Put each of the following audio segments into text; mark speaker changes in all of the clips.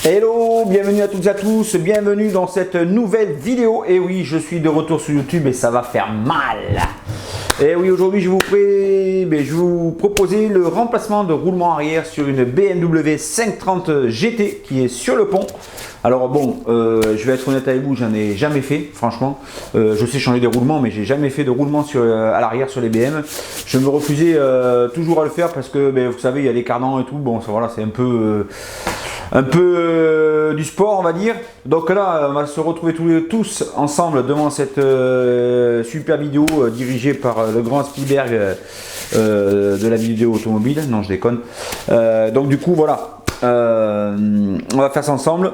Speaker 1: Hello, bienvenue à toutes et à tous, bienvenue dans cette nouvelle vidéo. Et oui, je suis de retour sur YouTube et ça va faire mal. Et oui, aujourd'hui je vais vous proposer le remplacement de roulement arrière sur une BMW 530 GT qui est sur le pont. Alors bon, je vais être honnête avec vous, j'en ai jamais fait, franchement. Je sais changer des roulements, mais j'ai jamais fait de roulement à l'arrière sur les BM. Je me refusais toujours à le faire parce que, vous savez, il y a les cardans et tout. Bon, ça, voilà, c'est un peu du sport, on va dire. Donc là, on va se retrouver tous ensemble devant cette super vidéo dirigée par le grand Spielberg de la vidéo automobile. Non, je déconne. Donc du coup, voilà, on va faire ça ensemble.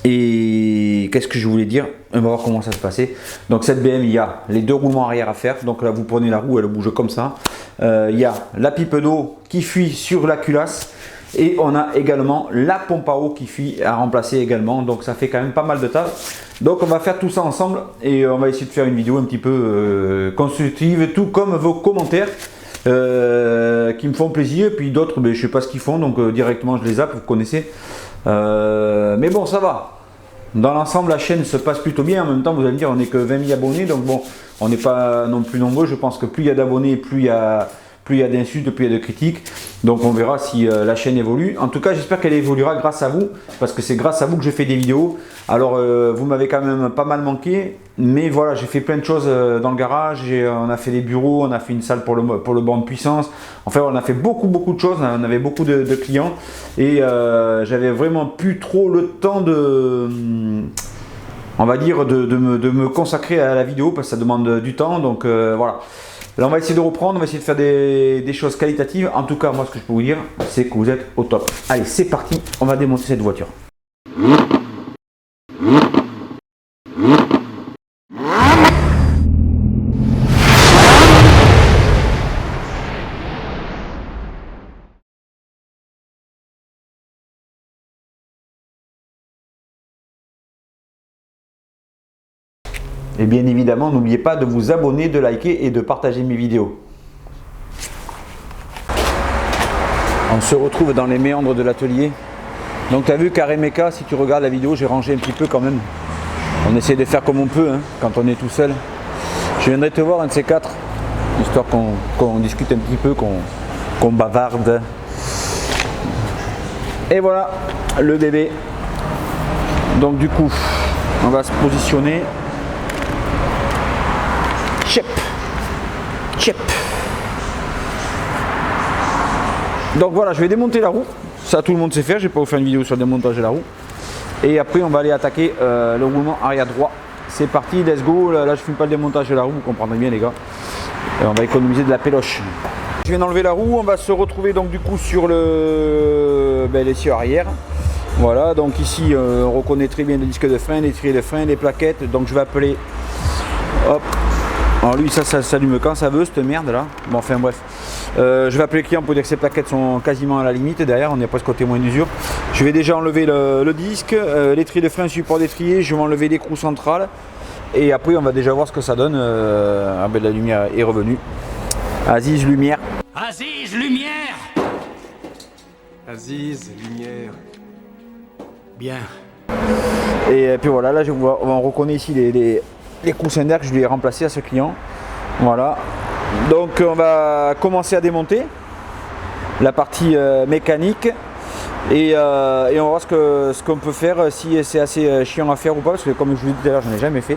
Speaker 1: Et qu'est-ce que je voulais dire? On va voir comment ça se passait. Donc cette BM, il y a les deux roulements arrière à faire. Donc là, vous prenez la roue, elle bouge comme ça. Il y a la pipe d'eau qui fuit sur la culasse. Et on a également la pompe à eau qui fuit à remplacer également. Donc ça fait quand même pas mal de taf. Donc on va faire tout ça ensemble. Et on va essayer de faire une vidéo un petit peu constructive. Tout comme vos commentaires qui me font plaisir. Puis d'autres, je ne sais pas ce qu'ils font. Donc directement je les zappe, vous connaissez. Mais bon, ça va. Dans l'ensemble, la chaîne se passe plutôt bien. En même temps, vous allez me dire, on n'est que 20 000 abonnés. Donc bon, on n'est pas non plus nombreux. Je pense que plus il y a d'abonnés, plus il y a d'insultes, plus il y a de critiques. Donc on verra si la chaîne évolue. En tout cas, j'espère qu'elle évoluera grâce à vous. Parce que c'est grâce à vous que je fais des vidéos. Alors, vous m'avez quand même pas mal manqué. Mais voilà, j'ai fait plein de choses dans le garage. On a fait des bureaux, on a fait une salle pour le banc de puissance. Enfin, on a fait beaucoup de choses. On avait beaucoup de clients. Et j'avais vraiment plus trop le temps on va dire, de me consacrer à la vidéo. Parce que ça demande du temps. Donc voilà. Là, on va essayer de reprendre, on va essayer de faire des choses qualitatives. En tout cas, moi, ce que je peux vous dire, c'est que vous êtes au top. Allez, c'est parti, on va démonter cette voiture. Et bien évidemment, n'oubliez pas de vous abonner, de liker et de partager mes vidéos. On se retrouve dans les méandres de l'atelier. Donc tu as vu carré méca, si tu regardes la vidéo, j'ai rangé un petit peu quand même. On essaie de faire comme on peut quand on est tout seul. Je viendrai te voir un de ces quatre, histoire qu'on discute un petit peu, qu'on bavarde. Et voilà le bébé. Donc du coup, on va se positionner. Chep. Donc voilà, je vais démonter la roue. Ça, tout le monde sait faire. Je vais pas vous faire une vidéo sur le démontage de la roue. Et après, on va aller attaquer le roulement arrière droit. C'est parti, let's go. Là, je ne filme pas le démontage de la roue, vous comprendrez bien, les gars. Et on va économiser de la péloche. Je viens d'enlever la roue. On va se retrouver donc du coup sur l'essieu arrière. Voilà, donc ici, on reconnaît très bien le disque de frein, l'étrier de frein, les plaquettes. Donc je vais appeler. Hop. Alors lui, ça s'allume quand ça veut, cette merde là. Bon, enfin bref. Je vais appeler le client pour dire que ces plaquettes sont quasiment à la limite. Derrière, on est presque au témoin d'usure. Je vais déjà enlever le disque, l'étrier de frein, support d'étrier. Je vais enlever l'écrou central. Et après, on va déjà voir ce que ça donne. La lumière est revenue. Aziz, lumière.
Speaker 2: Aziz, lumière.
Speaker 3: Aziz, lumière.
Speaker 2: Bien.
Speaker 1: Et puis voilà, là, on reconnaît ici les coussins d'air que je lui ai remplacés à ce client. Voilà. Donc on va commencer à démonter la partie mécanique et on va voir ce qu'on peut faire, si c'est assez chiant à faire ou pas, parce que comme je vous disais tout à l'heure, je n'en ai jamais fait.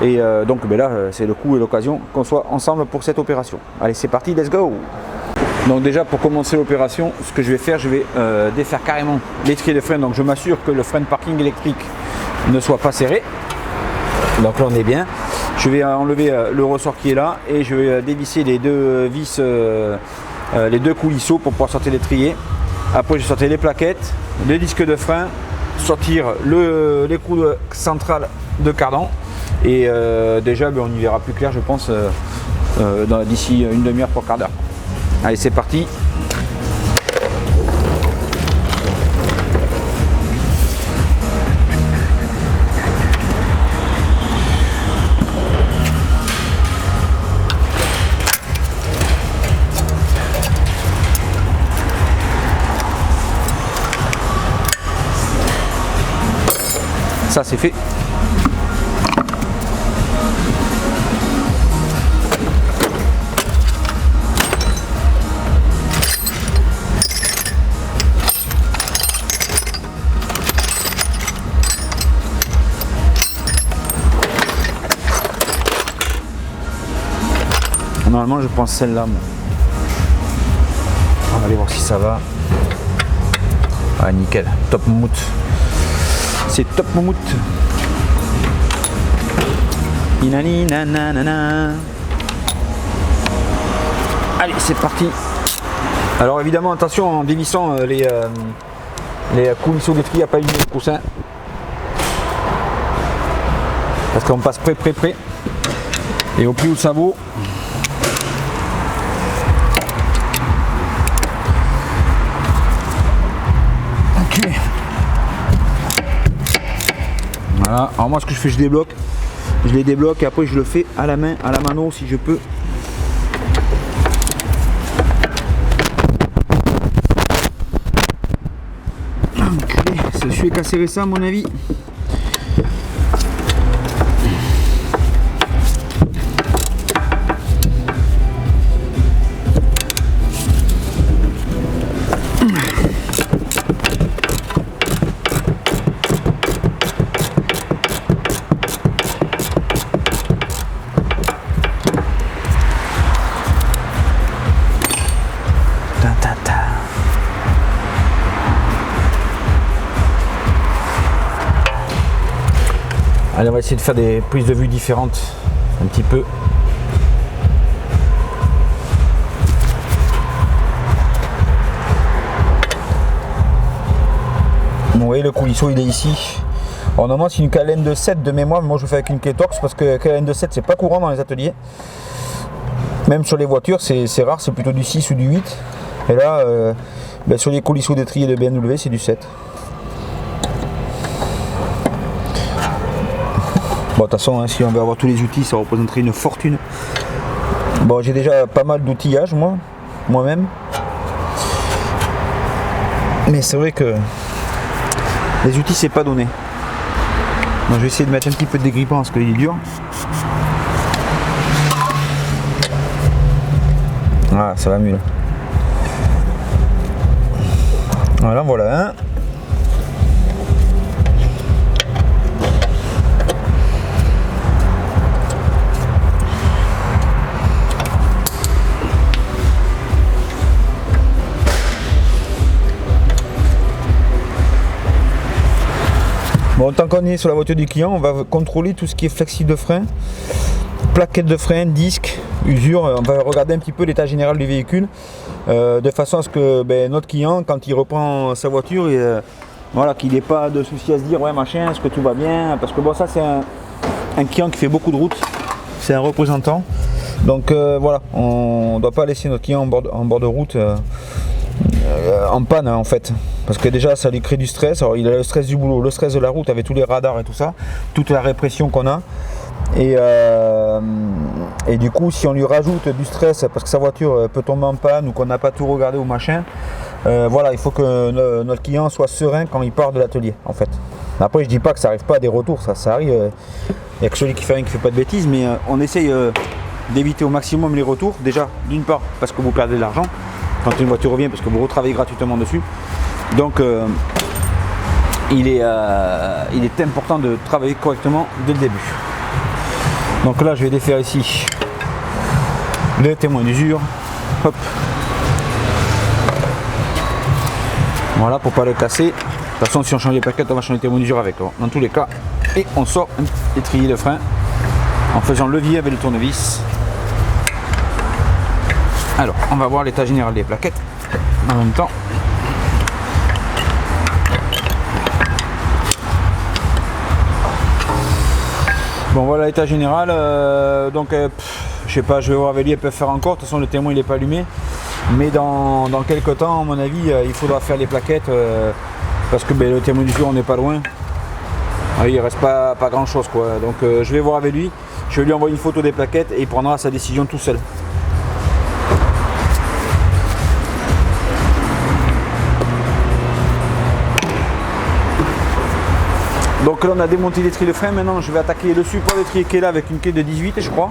Speaker 1: Et donc là, c'est le coup et l'occasion qu'on soit ensemble pour cette opération. Allez, c'est parti, let's go! Donc déjà, pour commencer l'opération, ce que je vais faire, je vais défaire carrément l'étrier de frein. Donc je m'assure que le frein de parking électrique ne soit pas serré. Donc là on est bien. Je vais enlever le ressort qui est là et je vais dévisser les deux vis, les deux coulisseaux pour pouvoir sortir l'étrier. Après je vais sortir les plaquettes, les disques de frein, sortir l'écrou central de cardan et déjà on y verra plus clair je pense d'ici une demi-heure pour quart d'heure. Allez, c'est parti. Ça c'est fait. Normalement je prends celle-là. On va aller voir si ça va. Ah nickel, top moumoute. C'est top moumoute. Inani nanana. Allez, c'est parti. Alors évidemment, attention en dévissant les coulisseaux d'étrier à pas allumer le coussin. Parce qu'on passe près. Et au plus haut ça vaut. Ok. Voilà. Alors moi ce que je fais, je les débloque et après je le fais à la main, à la mano si je peux. Ok, celui-ci est cassé ça à mon avis. Allez, on va essayer de faire des prises de vue différentes, un petit peu. Bon, vous voyez, le coulisseau il est ici. Alors, normalement c'est une calène de 7 de mémoire, mais moi je le fais avec une clé Torx parce que calène de 7 c'est pas courant dans les ateliers. Même sur les voitures c'est rare, c'est plutôt du 6 ou du 8. Et là, sur les coulisseaux d'étrier de BMW c'est du 7. Bon, de toute façon, hein, si on veut avoir tous les outils, ça représenterait une fortune. Bon, j'ai déjà pas mal d'outillage, moi-même. Mais c'est vrai que les outils, c'est pas donné. Donc, je vais essayer de mettre un petit peu de dégrippant parce qu'il est dur. Ah, ça va mieux. Voilà, voilà un. Bon, tant qu'on est sur la voiture du client, on va contrôler tout ce qui est flexible de frein, plaquettes de frein, disques, usure. On va regarder un petit peu l'état général du véhicule de façon à ce que notre client, quand il reprend sa voiture, voilà, qu'il n'ait pas de souci à se dire ouais machin, est-ce que tout va bien, parce que bon, ça c'est un client qui fait beaucoup de routes, c'est un représentant. Donc voilà, on ne doit pas laisser notre client en bord de route en panne en fait, parce que déjà ça lui crée du stress. Alors il a le stress du boulot, le stress de la route avec tous les radars et tout ça, toute la répression qu'on a, et du coup si on lui rajoute du stress parce que sa voiture peut tomber en panne ou qu'on n'a pas tout regardé ou machin, voilà, il faut que notre client soit serein quand il part de l'atelier en fait. Après je dis pas que ça arrive pas à des retours, ça arrive, il n'y a que celui qui fait rien qui fait pas de bêtises, mais on essaye d'éviter au maximum les retours, déjà d'une part parce que vous perdez de l'argent quand une voiture revient, parce que vous retravaillez gratuitement dessus. Donc il est important de travailler correctement dès le début. Donc là je vais défaire ici le témoin d'usure. Hop. Voilà, pour pas le casser. De toute façon si on change les plaquettes on va changer les témoins d'usure avec, dans tous les cas. Et on sort un étrier de frein en faisant levier avec le tournevis. Alors, on va voir l'état général des plaquettes en même temps. Bon, voilà l'état général. Je sais pas, je vais voir avec lui, elles peuvent faire encore. De toute façon, le témoin il n'est pas allumé. Mais dans quelques temps, à mon avis, il faudra faire les plaquettes parce que le témoin d'usure, on n'est pas loin. Il reste pas grand chose quoi. Donc, je vais voir avec lui. Je vais lui envoyer une photo des plaquettes et il prendra sa décision tout seul. Donc là on a démonté l'étrier de frein, maintenant je vais attaquer le support d'étrier qui est là avec une clé de 18 je crois.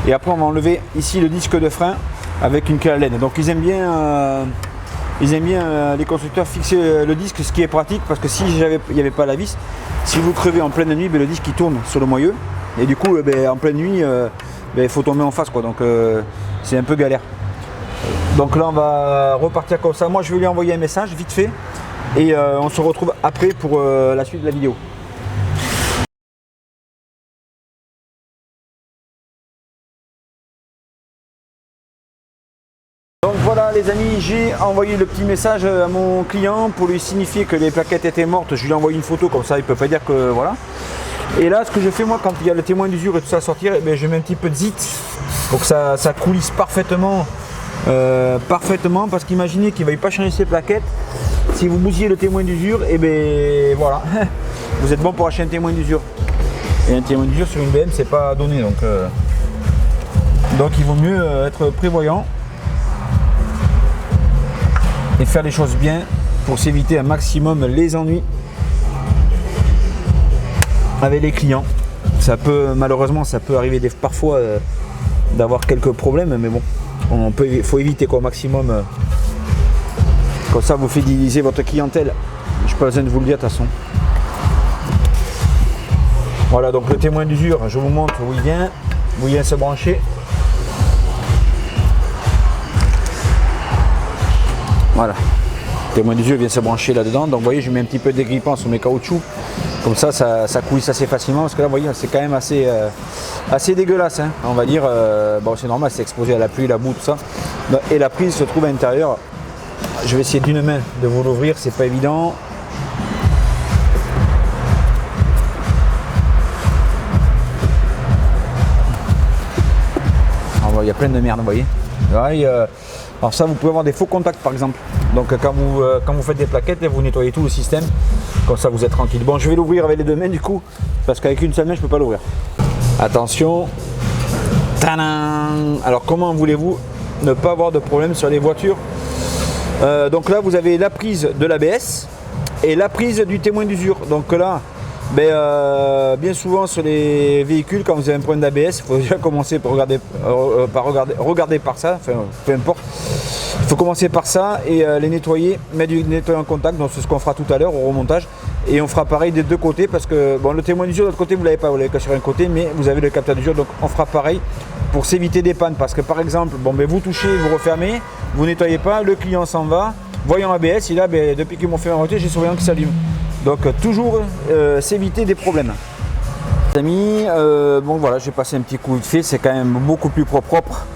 Speaker 1: Et après on va enlever ici le disque de frein avec une clé à laine. Donc ils aiment bien les constructeurs fixer le disque, ce qui est pratique parce que si il n'y avait pas la vis, si vous crevez en pleine nuit, le disque il tourne sur le moyeu. Et du coup en pleine nuit il faut tomber en face quoi, donc c'est un peu galère. Donc là on va repartir comme ça. Moi je vais lui envoyer un message vite fait et on se retrouve après pour la suite de la vidéo. Donc voilà les amis, j'ai envoyé le petit message à mon client pour lui signifier que les plaquettes étaient mortes. Je lui ai envoyé une photo comme ça, il peut pas dire que voilà. Et là ce que je fais moi quand il y a le témoin d'usure et tout ça à sortir, je mets un petit peu de zit pour que ça coulisse parfaitement. Parce qu'imaginez qu'il ne va pas changer ses plaquettes. Si vous bousillez le témoin d'usure, et ben voilà, vous êtes bon pour acheter un témoin d'usure. Et un témoin d'usure sur une BM c'est pas donné, donc il vaut mieux être prévoyant et faire les choses bien pour s'éviter un maximum les ennuis avec les clients. Malheureusement ça peut arriver parfois d'avoir quelques problèmes, mais bon, faut éviter quoi, au maximum. Comme ça vous fidélisez votre clientèle. Je n'ai pas besoin de vous le dire de toute façon. Voilà, donc le témoin d'usure, je vous montre où il vient se brancher. Voilà, le témoin d'usure vient se brancher là-dedans. Donc vous voyez, je mets un petit peu de dégrippant sur mes caoutchoucs. Comme ça coulisse assez facilement. Parce que là, vous voyez, c'est quand même assez dégueulasse. Hein, on va dire, bon, c'est normal, c'est exposé à la pluie, la boue, tout ça. Et la prise se trouve à l'intérieur. Je vais essayer d'une main de vous l'ouvrir, c'est pas évident. Il y a plein de merde, vous voyez. Alors ça, vous pouvez avoir des faux contacts par exemple. Donc quand vous faites des plaquettes, vous nettoyez tout le système. Comme ça, vous êtes tranquille. Bon, je vais l'ouvrir avec les deux mains du coup, parce qu'avec une seule main, je peux pas l'ouvrir. Attention. Tadam! Alors comment voulez-vous ne pas avoir de problème sur les voitures? Donc là, vous avez la prise de l'ABS et la prise du témoin d'usure. Donc là, bien souvent sur les véhicules, quand vous avez un problème d'ABS, il faut déjà commencer par regarder par ça, enfin peu importe. Il faut commencer par ça et les nettoyer, mettre du nettoyant en contact, donc c'est ce qu'on fera tout à l'heure au remontage. Et on fera pareil des deux côtés parce que bon, le témoin d'usure de l'autre côté, vous l'avez pas, vous l'avez que sur un côté, mais vous avez le capteur d'usure, donc on fera pareil pour s'éviter des pannes. Parce que par exemple, vous touchez, vous refermez, vous nettoyez pas, le client s'en va, voyant ABS, il a, depuis qu'ils m'ont fait un retour, j'ai surveillant qui s'allume. Donc toujours s'éviter des problèmes. Les amis, bon voilà, j'ai passé un petit coup de fil, c'est quand même beaucoup plus propre.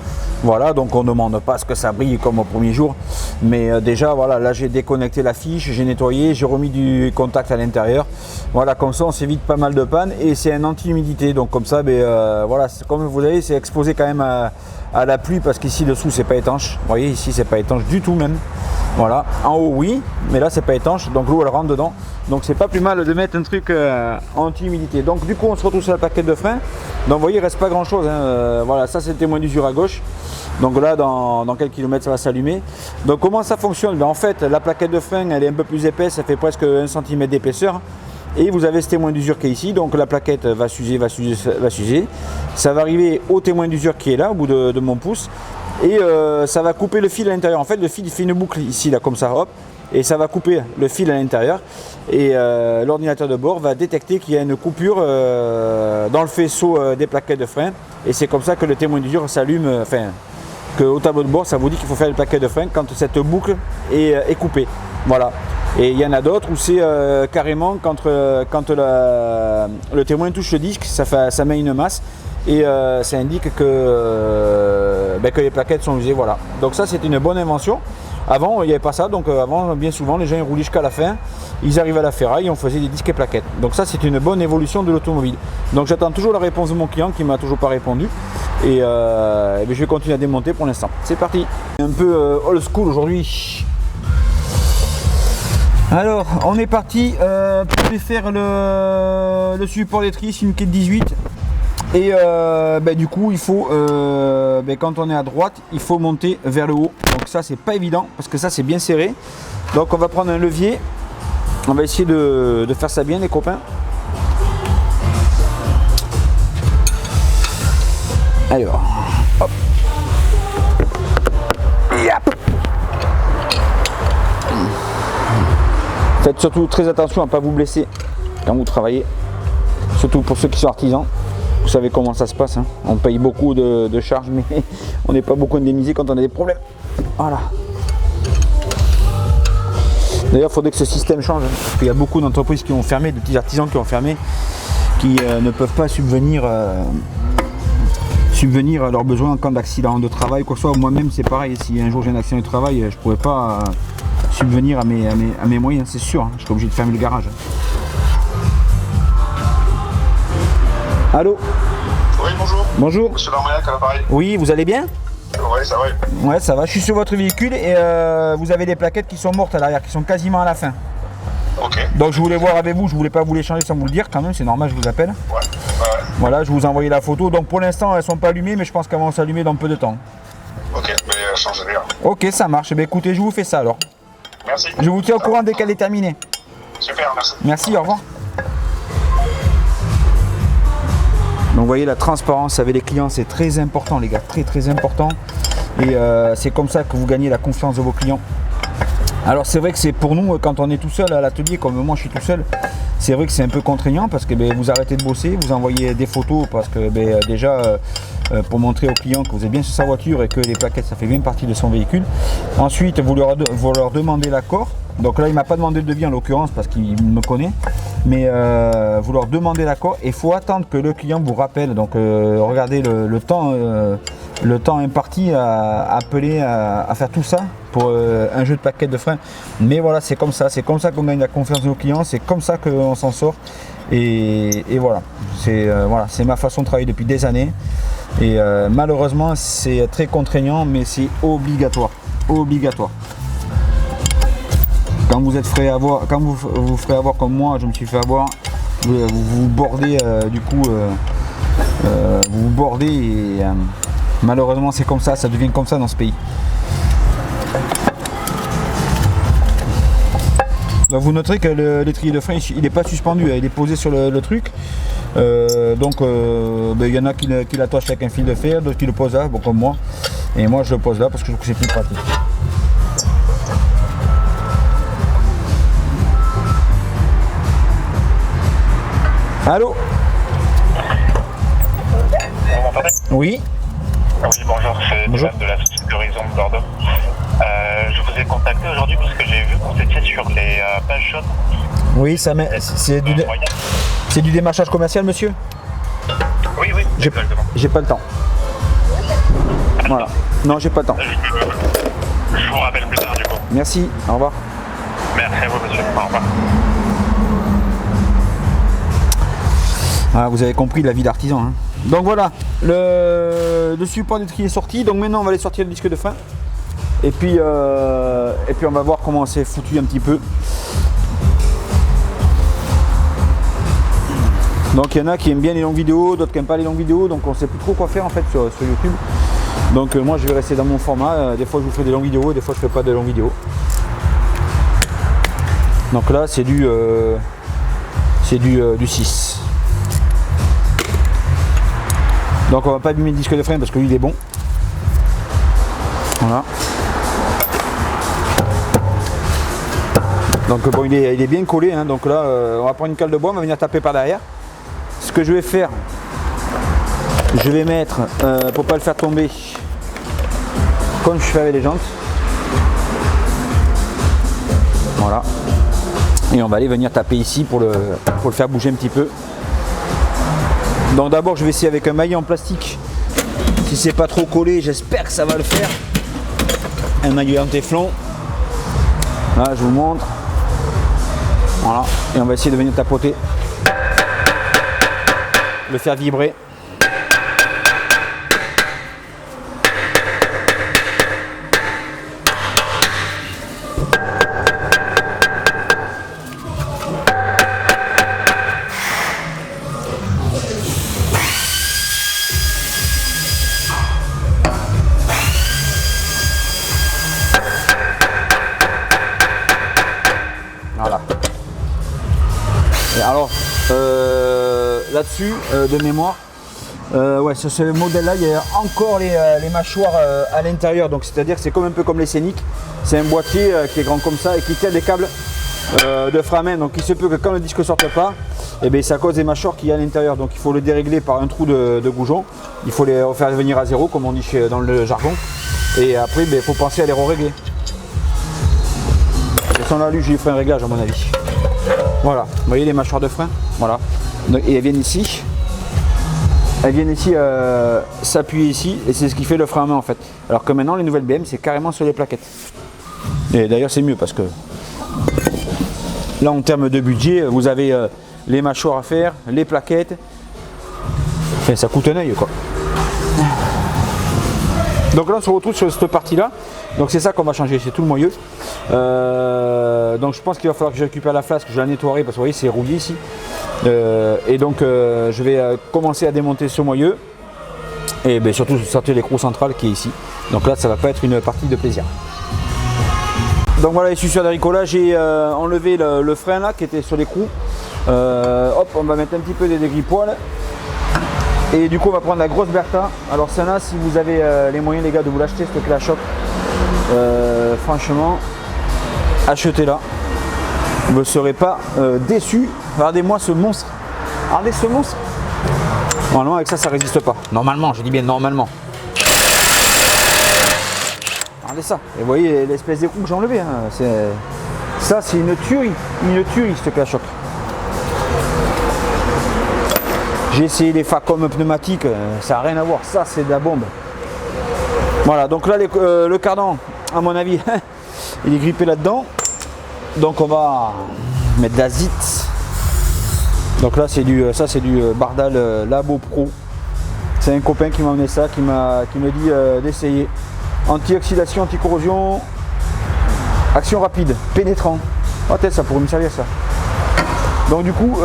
Speaker 1: Voilà, donc on ne demande pas à ce que ça brille comme au premier jour. Mais déjà, voilà, là j'ai déconnecté la fiche, j'ai nettoyé, j'ai remis du contact à l'intérieur. Voilà, comme ça on s'évite pas mal de pannes et c'est un anti-humidité. Donc comme ça, voilà, comme vous voyez, c'est exposé quand même à la pluie parce qu'ici dessous c'est pas étanche. Vous voyez, ici c'est pas étanche du tout même. Voilà, en haut oui, mais là c'est pas étanche, donc l'eau elle rentre dedans. Donc c'est pas plus mal de mettre un truc anti-humidité. Donc du coup on se retrouve sur la plaquette de frein. Donc vous voyez, il reste pas grand chose. Voilà, ça c'est le témoin d'usure à gauche. Donc là dans quelques kilomètres ça va s'allumer. Donc comment ça fonctionne? En fait la plaquette de frein elle est un peu plus épaisse, ça fait presque 1 cm d'épaisseur. Et vous avez ce témoin d'usure qui est ici, donc la plaquette va s'user. Ça va arriver au témoin d'usure qui est là, au bout de mon pouce. Et ça va couper le fil à l'intérieur. En fait, le fil il fait une boucle ici, là, comme ça, hop. Et ça va couper le fil à l'intérieur. Et l'ordinateur de bord va détecter qu'il y a une coupure dans le faisceau des plaquettes de frein. Et c'est comme ça que le témoin d'usure s'allume, qu'au tableau de bord, ça vous dit qu'il faut faire le plaquette de frein quand cette boucle est coupée. Voilà. Et il y en a d'autres où c'est carrément quand le témoin touche le disque, ça met une masse et ça indique que les plaquettes sont usées. Voilà. Donc ça c'est une bonne invention. Avant il n'y avait pas ça, donc avant bien souvent les gens ils roulaient jusqu'à la fin, ils arrivaient à la ferraille et on faisait des disques et plaquettes. Donc ça c'est une bonne évolution de l'automobile. Donc j'attends toujours la réponse de mon client qui ne m'a toujours pas répondu et je vais continuer à démonter pour l'instant. C'est parti. Un peu old school aujourd'hui. Alors on est parti pour faire le support d'étrier, c'est une clé de 18 et du coup il faut quand on est à droite il faut monter vers le haut, donc ça c'est pas évident parce que ça c'est bien serré. Donc on va prendre un levier, on va essayer de faire ça bien les copains. Alors, hop. Yap. Faites surtout très attention à ne pas vous blesser quand vous travaillez. Surtout pour ceux qui sont artisans. Vous savez comment ça se passe. Hein. On paye beaucoup de charges, mais on n'est pas beaucoup indemnisé quand on a des problèmes. Voilà. D'ailleurs, il faudrait que ce système change. Hein, parce qu'il y a beaucoup d'entreprises qui ont fermé, de petits artisans qui ont fermé, qui ne peuvent pas subvenir à leurs besoins en cas d'accident de travail, quoi que ce soit. Moi-même, c'est pareil. Si un jour j'ai un accident de travail, je ne pourrais pas subvenir à mes moyens, c'est sûr. Hein. Je serais obligé de fermer le garage. Allô?
Speaker 3: Oui, bonjour.
Speaker 1: Bonjour.
Speaker 3: Monsieur Darmaniac à l'appareil.
Speaker 1: Oui, vous allez bien?
Speaker 3: Oui, ça va.
Speaker 1: Ouais, ça va. Je suis sur votre véhicule et vous avez des plaquettes qui sont mortes à l'arrière, qui sont quasiment à la fin.
Speaker 3: Ok.
Speaker 1: Donc je voulais voir avec vous, je voulais pas vous les changer sans vous le dire quand même, c'est normal, je vous appelle.
Speaker 3: Ouais.
Speaker 1: Voilà, je vous ai envoyé la photo. Donc pour l'instant, elles sont pas allumées, mais je pense qu'elles vont s'allumer dans peu de temps.
Speaker 3: Ok, mais changez rien.
Speaker 1: Ok, ça marche. Eh bien, écoutez, je vous fais ça alors.
Speaker 3: Merci.
Speaker 1: Je vous tiens au courant dès qu'elle est terminée.
Speaker 3: Super, merci.
Speaker 1: Merci, au revoir. Donc vous voyez, la transparence avec les clients, c'est très important les gars, très très important. Et c'est comme ça que vous gagnez la confiance de vos clients. Alors c'est vrai que c'est pour nous, quand on est tout seul à l'atelier, comme moi je suis tout seul, c'est vrai que c'est un peu contraignant parce que vous arrêtez de bosser, vous envoyez des photos parce que déjà pour montrer aux clients que vous êtes bien sur sa voiture et que les plaquettes ça fait bien partie de son véhicule. Ensuite vous leur demandez l'accord. Donc là il ne m'a pas demandé le devis en l'occurrence parce qu'il me connaît. Mais vous leur demandez l'accord et il faut attendre que le client vous rappelle. Donc regardez le temps imparti à appeler à faire tout ça pour un jeu de plaquettes de frein. Mais voilà, c'est comme ça qu'on gagne la confiance de nos clients, c'est comme ça qu'on s'en sort. Et voilà, c'est ma façon de travailler depuis des années. Et malheureusement, c'est très contraignant, mais c'est obligatoire. Obligatoire. Quand vous êtes ferez avoir, quand vous ferez avoir comme moi, je me suis fait avoir, vous bordez vous bordez et malheureusement c'est comme ça devient comme ça dans ce pays. Donc vous noterez que l'étrier de frein il n'est pas suspendu, il est posé sur le truc. Donc il y en a qui l'attachent avec un fil de fer, d'autres qui le posent là, bon, comme moi. Et moi je le pose là parce que je trouve que c'est plus pratique. Allô?
Speaker 3: Vous m'entendez?
Speaker 1: Oui.
Speaker 3: Oui, bonjour, c'est
Speaker 1: Bonjour.
Speaker 3: Dylan de la Société Horizon de Bordeaux. Je vous ai contacté aujourd'hui parce que j'ai vu que vous étiez sur les pages jaunes.
Speaker 1: Oui, c'est du démarchage commercial, monsieur?
Speaker 3: Oui, exactement.
Speaker 1: J'ai pas le temps. Voilà. Non, j'ai pas le temps.
Speaker 3: Je vous rappelle plus tard du coup.
Speaker 1: Merci, au revoir.
Speaker 3: Merci à vous, monsieur. Au revoir.
Speaker 1: Ah, vous avez compris la vie d'artisan. Hein. Donc voilà, le support d'étrier est sorti. Donc maintenant on va aller sortir le disque de frein. Et puis on va voir comment c'est foutu un petit peu. Donc il y en a qui aiment bien les longues vidéos, d'autres qui n'aiment pas les longues vidéos. Donc on ne sait plus trop quoi faire en fait sur YouTube. Donc moi je vais rester dans mon format. Des fois je vous fais des longues vidéos, des fois je ne fais pas de longues vidéos. Donc là c'est du 6. Donc on va pas abîmer le disque de frein parce que lui il est bon. Voilà. Donc bon il est bien collé, hein. Donc là on va prendre une cale de bois, on va venir taper par derrière. Ce que je vais faire, je vais mettre, pour pas le faire tomber, comme je fais avec les jantes. Voilà. Et on va aller venir taper ici pour le faire bouger un petit peu. Donc d'abord je vais essayer avec un maillet en plastique. Si c'est pas trop collé, j'espère que ça va le faire. Un maillet en téflon. Là je vous montre. Voilà. Et on va essayer de venir tapoter. Le faire vibrer. Voilà. Et alors, là-dessus, de mémoire, Ouais, sur ce modèle-là, il y a encore les mâchoires à l'intérieur. Donc, c'est-à-dire que c'est comme un peu comme les Scénic. C'est un boîtier qui est grand comme ça et qui tient des câbles de frein à main. Donc, il se peut que quand le disque ne sorte pas, eh bien, ça cause des mâchoires qui y a à l'intérieur. Donc, il faut le dérégler par un trou de goujon. Il faut les refaire venir à zéro, comme on dit dans le jargon. Et après, il faut penser à les régler. Elles sont là, lui, je lui ferai un réglage, à mon avis. Voilà, vous voyez les mâchoires de frein. Voilà. Et elles viennent ici. Elles viennent ici s'appuyer ici et c'est ce qui fait le frein à main en fait. Alors que maintenant les nouvelles BM c'est carrément sur les plaquettes. Et d'ailleurs c'est mieux parce que là en termes de budget vous avez les mâchoires à faire, les plaquettes. Enfin, ça coûte un œil quoi. Donc là on se retrouve sur cette partie là. Donc c'est ça qu'on va changer, c'est tout le moyeu. Donc je pense qu'il va falloir que je récupère la flasque, je la nettoierai parce que vous voyez c'est rouillé ici. Et donc je vais commencer à démonter ce moyeu et surtout sortir l'écrou central qui est ici. Donc là ça va pas être une partie de plaisir. Donc voilà les suceurs d'haricots là, j'ai enlevé le frein là qui était sur l'écrou. Hop, on va mettre un petit peu des dégripoils. Et du coup on va prendre la grosse Bertha. Alors celle-là si vous avez les moyens les gars de vous l'acheter cette clé à choc, franchement achetez-la. Vous ne serez pas déçus. Regardez-moi ce monstre. Regardez ce monstre. Normalement avec ça ça résiste pas. Normalement, je dis bien normalement. Regardez ça. Et vous voyez l'espèce d'écrou que j'ai enlevé. Hein. Ça c'est une tuerie cette clé à choc. J'ai essayé les Facom pneumatiques, ça n'a rien à voir. Ça c'est de la bombe. Voilà, donc là le cardan, à mon avis, il est grippé là-dedans. Donc on va mettre de la zit. Donc là c'est du Bardal Labo Pro. C'est un copain qui m'a amené ça, qui me dit d'essayer. Anti-oxydation, anti-corrosion, action rapide, pénétrant. Oh peut-être ça pourrait me servir ça. Donc du coup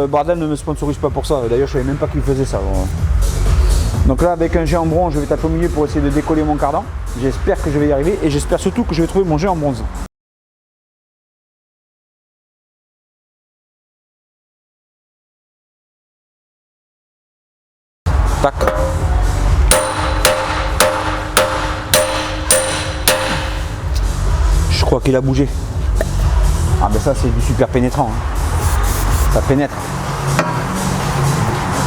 Speaker 1: Bardal ne me sponsorise pas pour ça. D'ailleurs je savais même pas qu'il faisait ça. Donc là avec un jet en bronze je vais taper au milieu pour essayer de décoller mon cardan. J'espère que je vais y arriver et j'espère surtout que je vais trouver mon jet en bronze. Tac. Je crois qu'il a bougé. Ah ben ça c'est du super pénétrant. Hein. Ça pénètre.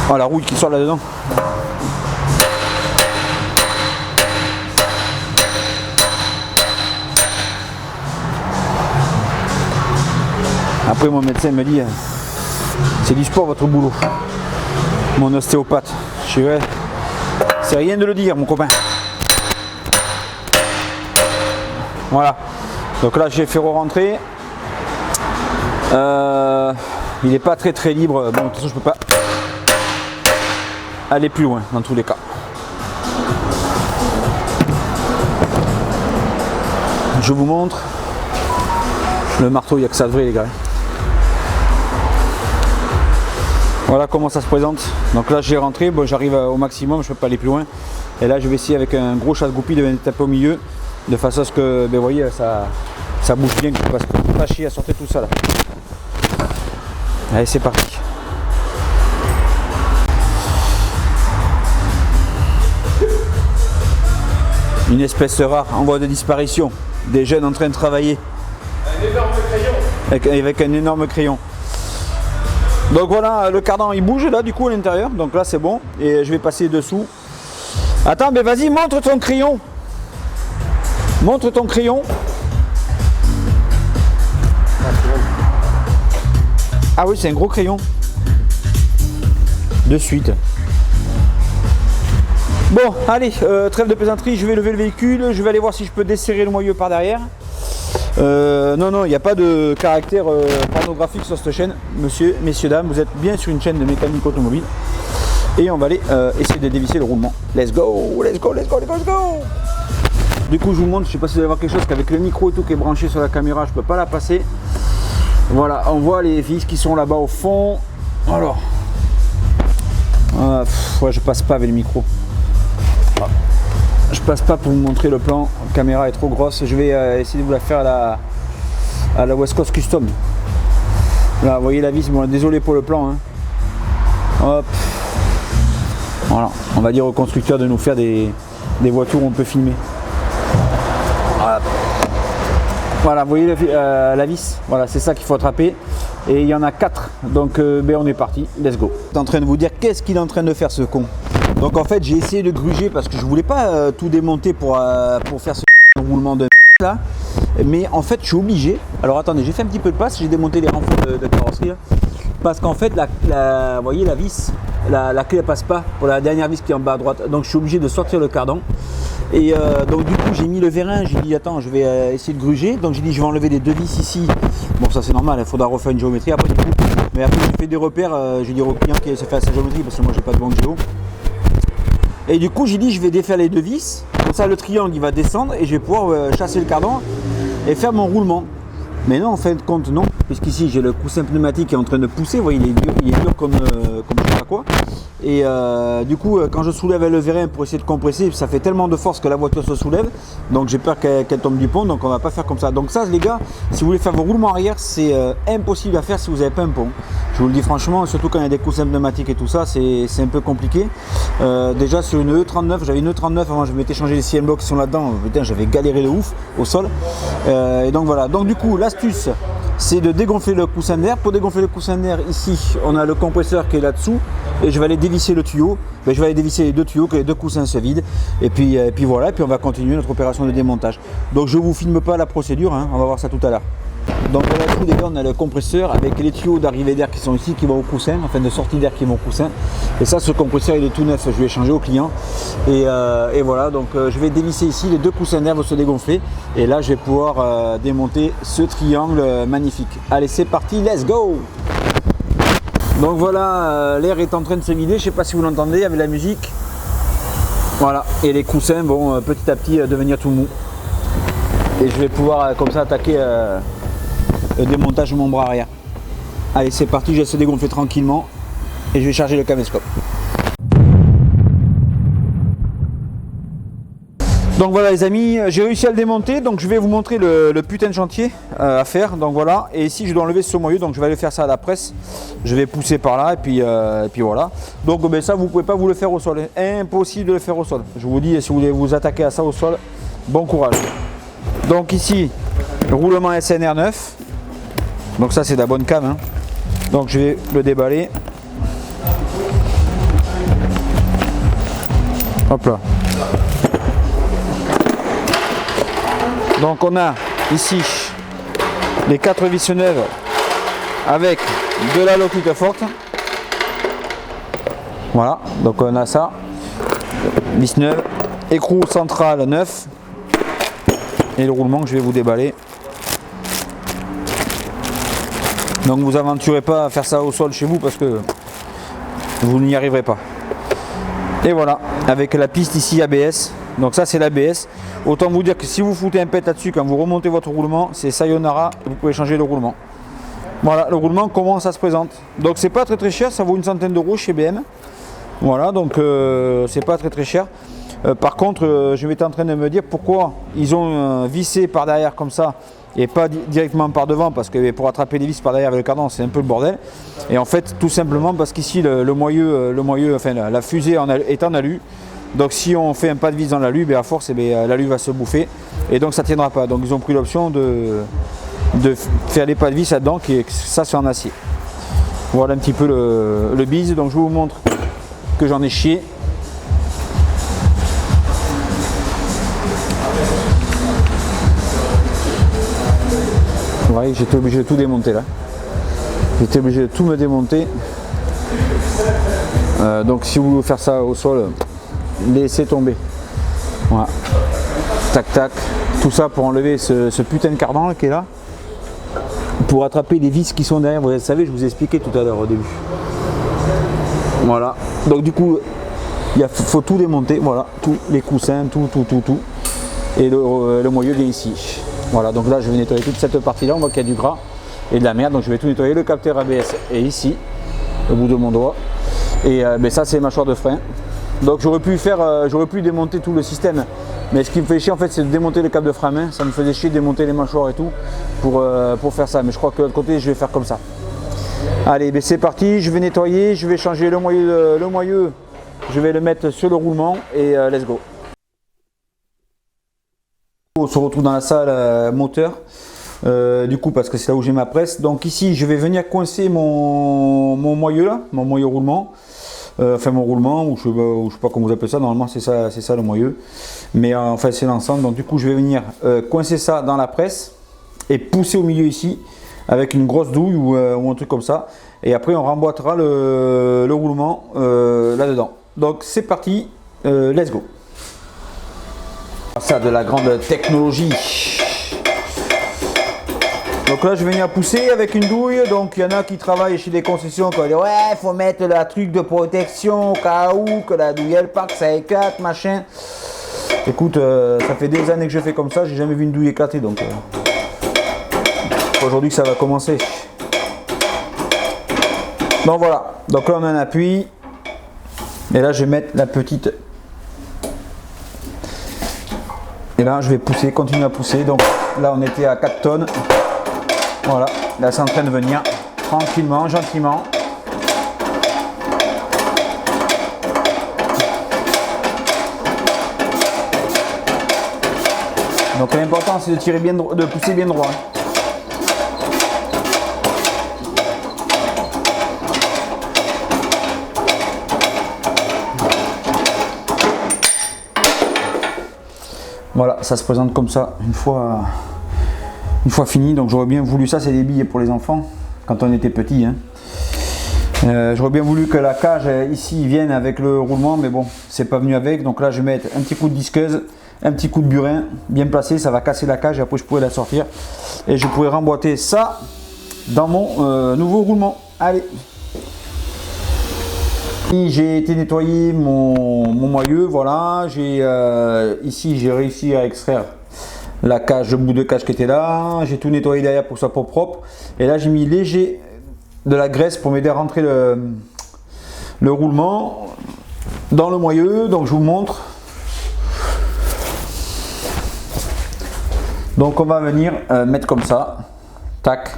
Speaker 1: Oh la rouille qui sort là-dedans. Après mon médecin me dit c'est du sport votre boulot. Mon ostéopathe. Je suis vrai. C'est rien de le dire mon copain. Voilà. Donc là j'ai fait re-rentrer. Il n'est pas très libre. Bon de toute façon je peux pas aller plus loin dans tous les cas. Je vous montre. Le marteau, il n'y a que ça de vrai les gars. Voilà comment ça se présente. Donc là j'ai rentré, bon, j'arrive au maximum, je ne peux pas aller plus loin. Et là je vais essayer avec un gros chasse-goupille de venir taper au milieu. De façon à ce que, vous voyez, ça bouge bien, que je ne passe pas chier à sortir tout ça là. Allez c'est parti. Une espèce rare en voie de disparition. Des jeunes en train de travailler. Un énorme crayon. Avec un énorme crayon. Donc voilà, le cardan il bouge là du coup à l'intérieur. Donc là c'est bon. Et je vais passer dessous. Attends, mais vas-y, montre ton crayon. Montre ton crayon. Ah oui, c'est un gros crayon. De suite. Bon, allez, trêve de plaisanterie, je vais lever le véhicule, je vais aller voir si je peux desserrer le moyeu par derrière. Non, il n'y a pas de caractère pornographique sur cette chaîne, messieurs, dames, vous êtes bien sur une chaîne de mécanique automobile. Et on va aller essayer de dévisser le roulement. Let's go. Du coup, je vous montre, je sais pas si vous allez voir quelque chose, qu'avec le micro et tout qui est branché sur la caméra, je peux pas la passer. Voilà, on voit les vis qui sont là-bas au fond. Alors, ouais, je passe pas avec le micro. Je passe pas pour vous montrer le plan, la caméra est trop grosse, je vais essayer de vous la faire à la West Coast Custom. Là vous voyez la vis, bon désolé pour le plan hein. Hop. Voilà, on va dire au constructeur de nous faire des voitures où on peut filmer. Voilà, vous voyez la vis, voilà, c'est ça qu'il faut attraper. Et il y en a 4, donc ben on est parti, let's go. Je suis en train de vous dire qu'est-ce qu'il est en train de faire ce con. Donc en fait j'ai essayé de gruger parce que je voulais pas tout démonter pour faire ce roulement de là. Mais en fait je suis obligé. Alors attendez, j'ai fait un petit peu de place, j'ai démonté les renforts de carrosserie là. Parce qu'en fait vous voyez la vis, la clé elle passe pas pour la dernière vis qui est en bas à droite. Donc je suis obligé de sortir le cardan. Et donc du coup j'ai mis le vérin, j'ai dit attends je vais essayer de gruger. Donc j'ai dit je vais enlever les 2 vis ici. Bon ça c'est normal, il faudra refaire une géométrie après du coup. Mais après j'ai fait des repères, je vais dire au client qui se fait sa géométrie parce que moi j'ai pas de banque géo. Et du coup j'ai dit je vais défaire les 2 vis. Comme ça le triangle il va descendre et je vais pouvoir chasser le cardan et faire mon roulement. Mais non en fin de compte non. Puisqu'ici j'ai le coussin pneumatique qui est en train de pousser, vous voyez il est dur comme je sais pas quoi. Et du coup quand je soulève le vérin pour essayer de compresser, ça fait tellement de force que la voiture se soulève. Donc j'ai peur qu'elle tombe du pont, donc on va pas faire comme ça. Donc ça les gars, si vous voulez faire vos roulements arrière, c'est impossible à faire si vous n'avez pas un pont. Je vous le dis franchement, surtout quand il y a des coussins pneumatiques et tout ça, c'est un peu compliqué. Déjà sur une E39, j'avais une E39 avant, je m'étais changé les CN blocs qui sont là-dedans, putain j'avais galéré de ouf au sol. Et donc voilà, donc du coup l'astuce c'est de dégonfler le coussin d'air. Pour dégonfler le coussin d'air, ici on a le compresseur qui est là-dessous et je vais aller dévisser le tuyau. Je vais aller dévisser les 2 tuyaux, que les 2 coussins se vident et puis voilà, et puis on va continuer notre opération de démontage. Donc je ne vous filme pas la procédure, hein, on va voir ça tout à l'heure. Donc là-dessous les gars on a le compresseur avec les tuyaux d'arrivée d'air qui sont ici, qui vont au coussin, enfin de sortie d'air qui vont au coussin. Et ça ce compresseur il est tout neuf, je vais changer au client. Et voilà, donc je vais dévisser ici, les 2 coussins d'air vont se dégonfler. Et là je vais pouvoir démonter ce triangle magnifique. Allez c'est parti, let's go! Donc voilà, l'air est en train de se vider, je ne sais pas si vous l'entendez avec la musique. Voilà, et les coussins vont petit à petit devenir tout mou. Et je vais pouvoir comme ça attaquer le démontage de mon bras arrière. Allez c'est parti, je vais se dégonfler tranquillement et je vais charger le caméscope. Donc voilà les amis, j'ai réussi à le démonter, donc je vais vous montrer le putain de chantier à faire. Donc voilà, et ici je dois enlever ce moyeu, donc je vais aller faire ça à la presse. Je vais pousser par là et puis voilà. Donc ben, ça vous pouvez pas vous le faire au sol, impossible de le faire au sol. Je vous dis, si vous voulez vous attaquer à ça au sol, bon courage. Donc ici, roulement SNR 9. Donc ça c'est de la bonne cam. Hein. Donc je vais le déballer. Hop là. Donc on a ici les 4 vis neuves avec de la locute forte. Voilà, donc on a ça. Vis neuve, écrou central neuf. Et le roulement que je vais vous déballer. Donc vous aventurez pas à faire ça au sol chez vous parce que vous n'y arriverez pas. Et voilà, avec la piste ici ABS. Donc ça c'est l'ABS. Autant vous dire que si vous foutez un pet là-dessus, quand vous remontez votre roulement, c'est sayonara, vous pouvez changer le roulement. Voilà, le roulement, comment ça se présente. Donc c'est pas très cher, ça vaut une centaine d'euros chez BM. Voilà, donc c'est pas très cher. Par contre, je m'étais en train de me dire pourquoi ils ont vissé par derrière comme ça et pas directement par devant, parce que pour attraper les vis par derrière avec le cardan c'est un peu le bordel. Et en fait tout simplement parce qu'ici le moyeu, enfin la fusée est en alu. Donc si on fait un pas de vis dans l'alu, à force l'alu va se bouffer et donc ça ne tiendra pas. Donc ils ont pris l'option de faire les pas de vis là-dedans, que ça c'est en acier. Voilà un petit peu le bise. Donc je vous montre que j'en ai chié. Vous voyez, j'étais obligé de tout démonter là. J'étais obligé de tout me démonter. Donc si vous voulez faire ça au sol, laissez tomber. Voilà. Tac tac. Tout ça pour enlever ce putain de cardan qui est là. Pour attraper les vis qui sont derrière. Vous savez, je vous ai expliqué tout à l'heure au début. Voilà. Donc du coup, il faut tout démonter. Voilà. Tous les coussins, tout. Et le moyeu vient ici. Voilà, donc là je vais nettoyer toute cette partie là, on voit qu'il y a du gras et de la merde, donc je vais tout nettoyer. Le capteur ABS est ici, au bout de mon doigt, et mais ça c'est les mâchoires de frein. Donc j'aurais pu démonter tout le système, mais ce qui me fait chier en fait c'est de démonter le câble de frein à main. Ça me faisait chier de démonter les mâchoires et tout pour faire ça, mais je crois que de l'autre côté je vais faire comme ça. Allez, ben c'est parti, je vais nettoyer, je vais changer le moyeu je vais le mettre sur le roulement et let's go. On se retrouve dans la salle moteur, du coup parce que c'est là où j'ai ma presse. Donc ici je vais venir coincer mon moyeu là, mon moyeu roulement, enfin mon roulement, ou je sais pas comment vous appelez ça, normalement c'est ça le moyeu, mais enfin c'est l'ensemble. Donc du coup je vais venir coincer ça dans la presse et pousser au milieu ici avec une grosse douille ou un truc comme ça, et après on remboîtera le roulement là dedans. Donc c'est parti, let's go. Ça de la grande technologie. Donc là je vais venir pousser avec une douille. Donc il y en a qui travaillent chez des concessions qui vont dire ouais faut mettre la truc de protection au cas où que la douille elle part, que ça éclate machin. Écoute, ça fait des années que je fais comme ça, j'ai jamais vu une douille éclater, donc aujourd'hui que ça va commencer. Donc voilà, donc là on a un appui et là je vais mettre la petite. Et là je vais pousser, continuer à pousser. Donc là on était à 4 tonnes. Voilà, là c'est en train de venir tranquillement, gentiment. Donc l'important c'est de tirer bien, de pousser bien droit. Voilà, ça se présente comme ça une fois fini. Donc j'aurais bien voulu, ça c'est des billes pour les enfants quand on était petit, hein. J'aurais bien voulu que la cage ici vienne avec le roulement, mais bon c'est pas venu avec. Donc là je vais mettre un petit coup de disqueuse, un petit coup de burin bien placé, ça va casser la cage et après je pourrai la sortir et je pourrai remboîter ça dans mon nouveau roulement. Allez, j'ai été nettoyer mon moyeu, voilà. Ici j'ai réussi à extraire la cage, le bout de cage qui était là. J'ai tout nettoyé derrière pour que ça soit propre. Et là j'ai mis léger de la graisse pour m'aider à rentrer le roulement dans le moyeu. Donc je vous montre. Donc on va venir mettre comme ça, tac.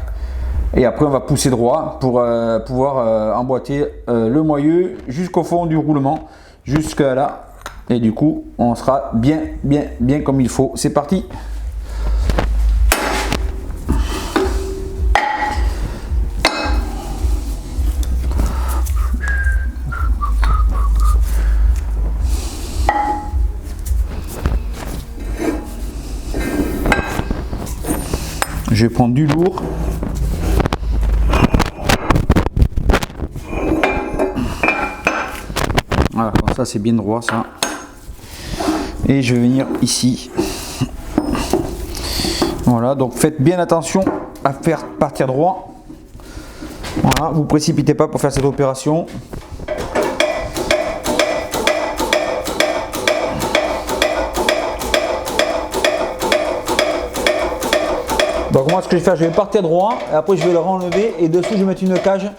Speaker 1: Et après on va pousser droit pour pouvoir emboîter le moyeu jusqu'au fond du roulement, jusqu'à là. Et du coup on sera bien comme il faut. C'est parti. Je vais prendre du lourd. Voilà, comme ça c'est bien droit ça. Et je vais venir ici. Voilà, donc faites bien attention à faire partir droit. Voilà, vous ne précipitez pas pour faire cette opération. Donc moi ce que je vais faire, je vais partir droit et après je vais le renlever et dessus je vais mettre une cage.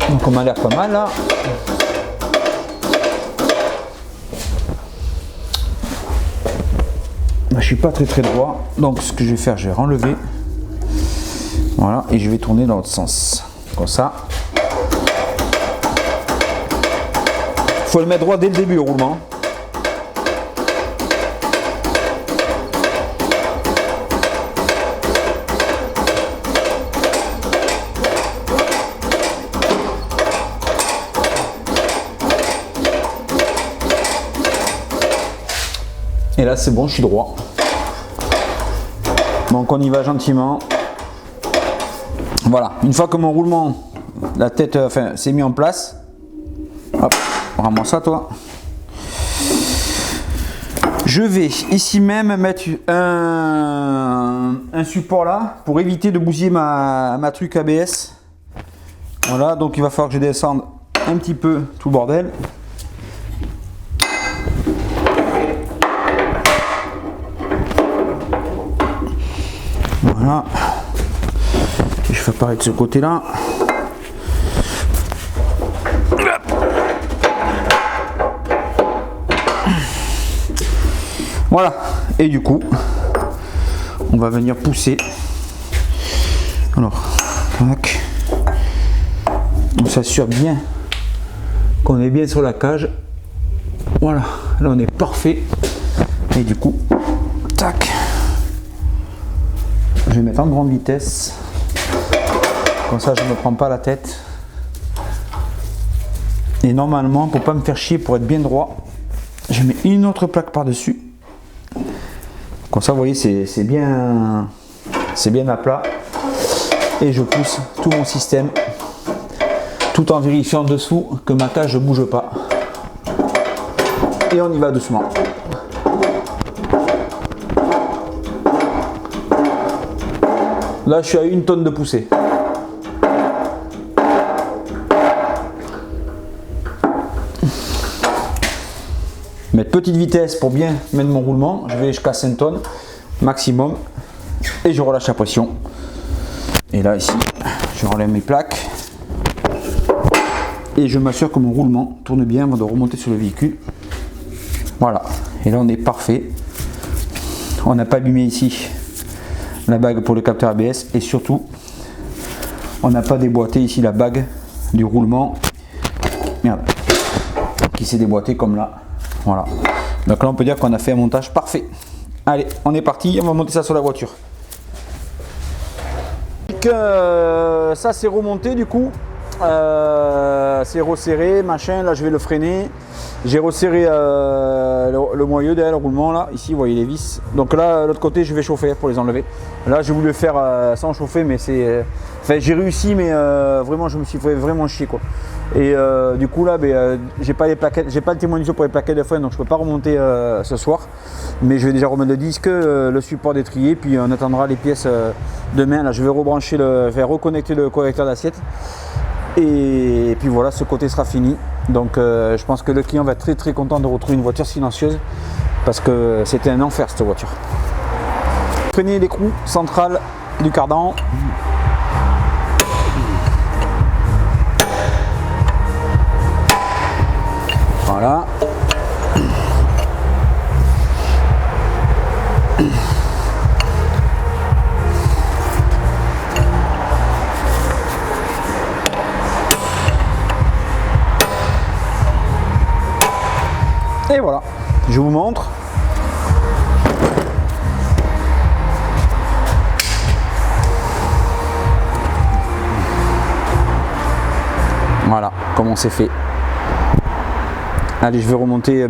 Speaker 1: Donc on m'a l'air pas mal là. Je suis pas très droit, donc ce que je vais faire, je vais renlever. Voilà, et je vais tourner dans l'autre sens, comme ça. Il faut le mettre droit dès le début au roulement. Et là c'est bon, je suis droit. Donc on y va gentiment. Voilà, une fois que mon roulement, la tête, s'est mis en place, hop, ramasse ça toi. Je vais ici même mettre un support là pour éviter de bousiller ma truc ABS. Voilà, donc il va falloir que je descende un petit peu tout le bordel. Voilà. Je fais pareil de ce côté là. Voilà, et du coup, on va venir pousser. Alors, tac. On s'assure bien qu'on est bien sur la cage. Voilà, là on est parfait. Et du coup, tac. Je vais mettre en grande vitesse. Comme ça, je ne me prends pas la tête. Et normalement, pour pas me faire chier, pour être bien droit, je mets une autre plaque par-dessus. Comme ça, vous voyez, c'est bien à plat. Et je pousse tout mon système, tout en vérifiant dessous que ma cage ne bouge pas. Et on y va doucement. Là, je suis à 1 tonne de poussée. Mettre petite vitesse pour bien mettre mon roulement. Je vais jusqu'à 5 tonnes maximum. Et je relâche la pression. Et là, ici, je relève mes plaques. Et je m'assure que mon roulement tourne bien avant de remonter sur le véhicule. Voilà. Et là, on est parfait. On n'a pas abîmé ici la bague pour le capteur ABS. Et surtout, on n'a pas déboîté ici la bague du roulement. Merde. Qui s'est déboîté comme là. Voilà. Donc là, on peut dire qu'on a fait un montage parfait. Allez, on est parti. On va monter ça sur la voiture. Ça c'est remonté du coup, c'est resserré, machin, là je vais le freiner. J'ai resserré le moyeu derrière le roulement là, ici vous voyez les vis. Donc là l'autre côté je vais chauffer pour les enlever. Là j'ai voulu le faire sans chauffer mais c'est... Enfin j'ai réussi mais vraiment je me suis fait vraiment chier quoi. Et du coup là j'ai pas les plaquettes, j'ai pas le témoin d'ISO pour les plaquettes de frein donc je peux pas remonter ce soir. Mais je vais déjà remettre le disque, le support d'étrier, puis on attendra les pièces demain. Là je vais rebrancher je vais reconnecter le correcteur d'assiette. Et puis voilà, ce côté sera fini. Donc je pense que le client va être très content de retrouver une voiture silencieuse parce que c'était un enfer cette voiture. Prenez l'écrou central du cardan. Voilà. Et voilà, je vous montre. Voilà comment c'est fait. Allez, je vais remonter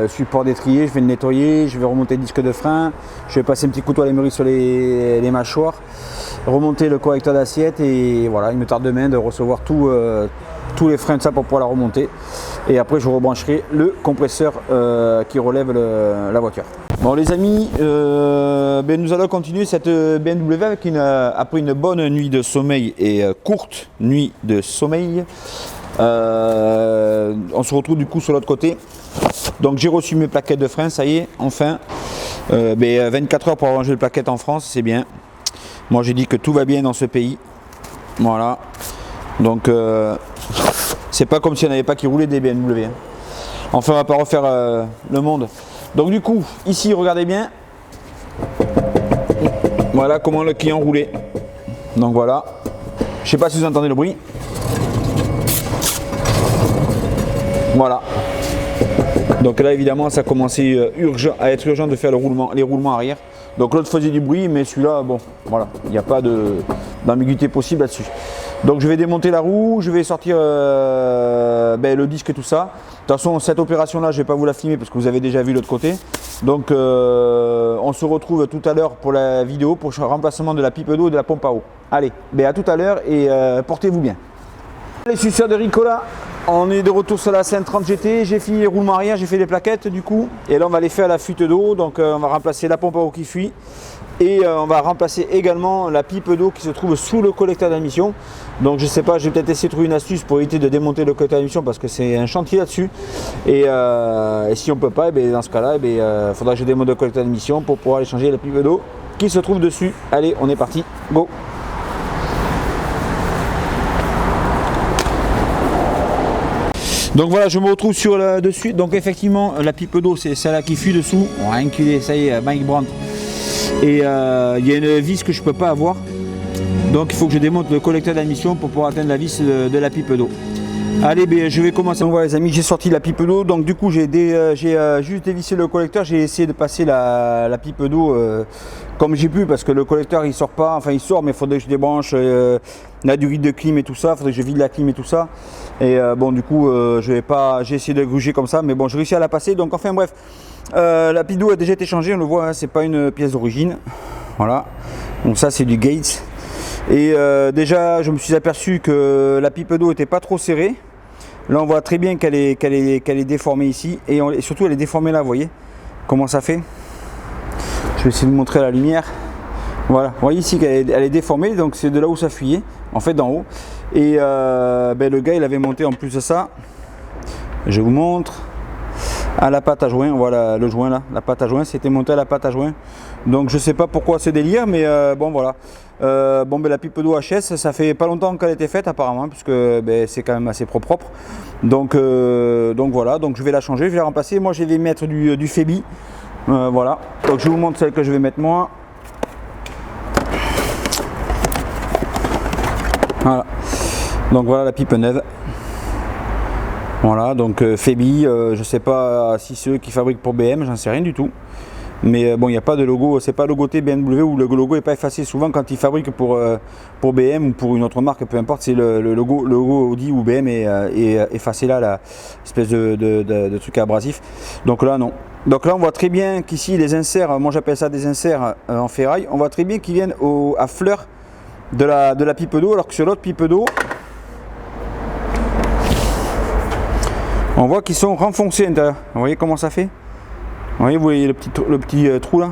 Speaker 1: support d'étrier, je vais le nettoyer, je vais remonter le disque de frein, je vais passer un petit couteau à l'émery sur les mâchoires, remonter le correcteur d'assiette et voilà, il me tarde demain de recevoir tous les freins de ça pour pouvoir la remonter. Et après je rebrancherai le compresseur qui relève la voiture. Bon les amis, nous allons continuer cette BMW avec après une bonne nuit de sommeil et courte nuit de sommeil. On se retrouve du coup sur l'autre côté. Donc j'ai reçu mes plaquettes de frein, ça y est, enfin. 24 heures pour arranger les plaquettes en France, c'est bien. Moi j'ai dit que tout va bien dans ce pays. Voilà. Donc c'est pas comme si on n'avait pas qui roulait des BMW. Enfin on va pas refaire le monde. Donc du coup, ici regardez bien. Voilà comment le client roulait. Donc voilà. Je sais pas si vous entendez le bruit. Voilà. Donc là évidemment ça commençait à être urgent de faire les roulements arrière. Donc l'autre faisait du bruit mais celui-là bon voilà, il n'y a pas d'ambiguïté possible là-dessus. Donc je vais démonter la roue, je vais sortir le disque et tout ça. De toute façon cette opération là je ne vais pas vous la filmer parce que vous avez déjà vu l'autre côté. Donc on se retrouve tout à l'heure pour la vidéo pour le remplacement de la pipe d'eau et de la pompe à eau. Allez, à tout à l'heure et portez-vous bien. Les suceurs de Ricola, on est de retour sur la 530 GT, j'ai fini les roulements arrière, j'ai fait les plaquettes du coup. Et là on va les faire à la fuite d'eau, donc on va remplacer la pompe à eau qui fuit. Et on va remplacer également la pipe d'eau qui se trouve sous le collecteur d'admission. Donc je sais pas, je vais peut-être essayer de trouver une astuce pour éviter de démonter le collecteur d'admission parce que c'est un chantier là-dessus. Et si on peut pas, dans ce cas-là, il faudra que je démonte le collecteur d'admission pour pouvoir aller changer la pipe d'eau qui se trouve dessus. Allez, on est parti, go! Donc voilà, je me retrouve sur le dessus. Donc effectivement, la pipe d'eau, c'est celle-là qui fuit dessous. On va enculer, ça y est, Mike Brandt. Et il y a une vis que je peux pas avoir. Donc il faut que je démonte le collecteur d'admission pour pouvoir atteindre la vis de la pipe d'eau. Allez, ben, je vais commencer. Donc voilà les amis, j'ai sorti la pipe d'eau. Donc du coup, j'ai juste dévissé le collecteur. J'ai essayé de passer la pipe d'eau comme j'ai pu parce que le collecteur il sort pas. Enfin il sort, mais il faudrait que je débranche la durite de clim et tout ça. Il faudrait que je vide la clim et tout ça. Et bon du coup, j'ai essayé de gruger comme ça, mais bon, j'ai réussi à la passer. Donc enfin bref, la pipe d'eau a déjà été changée. On le voit, hein, c'est pas une pièce d'origine. Voilà. Donc ça c'est du Gates. Et déjà je me suis aperçu que la pipe d'eau n'était pas trop serrée. Là on voit très bien qu'elle est déformée ici. Et surtout elle est déformée là, vous voyez comment ça fait. Je vais essayer de vous montrer à la lumière. Voilà, vous voyez ici qu'elle est déformée. Donc c'est de là où ça fuyait, en fait d'en haut. Et ben, le gars il avait monté en plus de ça. Je vous montre. À la pâte à joint, voilà le joint là, la pâte à joint, c'était monté à la pâte à joint. Donc je sais pas pourquoi ce délire, mais bon voilà. Bon ben la pipe d'eau HS, ça fait pas longtemps qu'elle a été faite apparemment, puisque ben, c'est quand même assez propre. Donc voilà, donc je vais la changer, je vais la remplacer. Moi je vais mettre du Febi. Voilà. Donc je vous montre celle que je vais mettre moi. Voilà. Donc voilà la pipe neuve. Voilà, donc Febi, je sais pas si c'est eux qui fabriquent pour BM, j'en sais rien du tout. Mais bon, il n'y a pas de logo, c'est pas logoté BMW ou le logo n'est pas effacé. Souvent, quand ils fabriquent pour BM ou pour une autre marque, peu importe, c'est le logo Audi ou BM est effacé là, l'espèce de truc abrasif. Donc là, non. Donc là, on voit très bien qu'ici, les inserts, moi j'appelle ça des inserts en ferraille, on voit très bien qu'ils viennent à fleur de la pipe d'eau, alors que sur l'autre pipe d'eau, on voit qu'ils sont renfoncés à l'intérieur. Vous voyez comment ça fait? Vous voyez le petit trou là.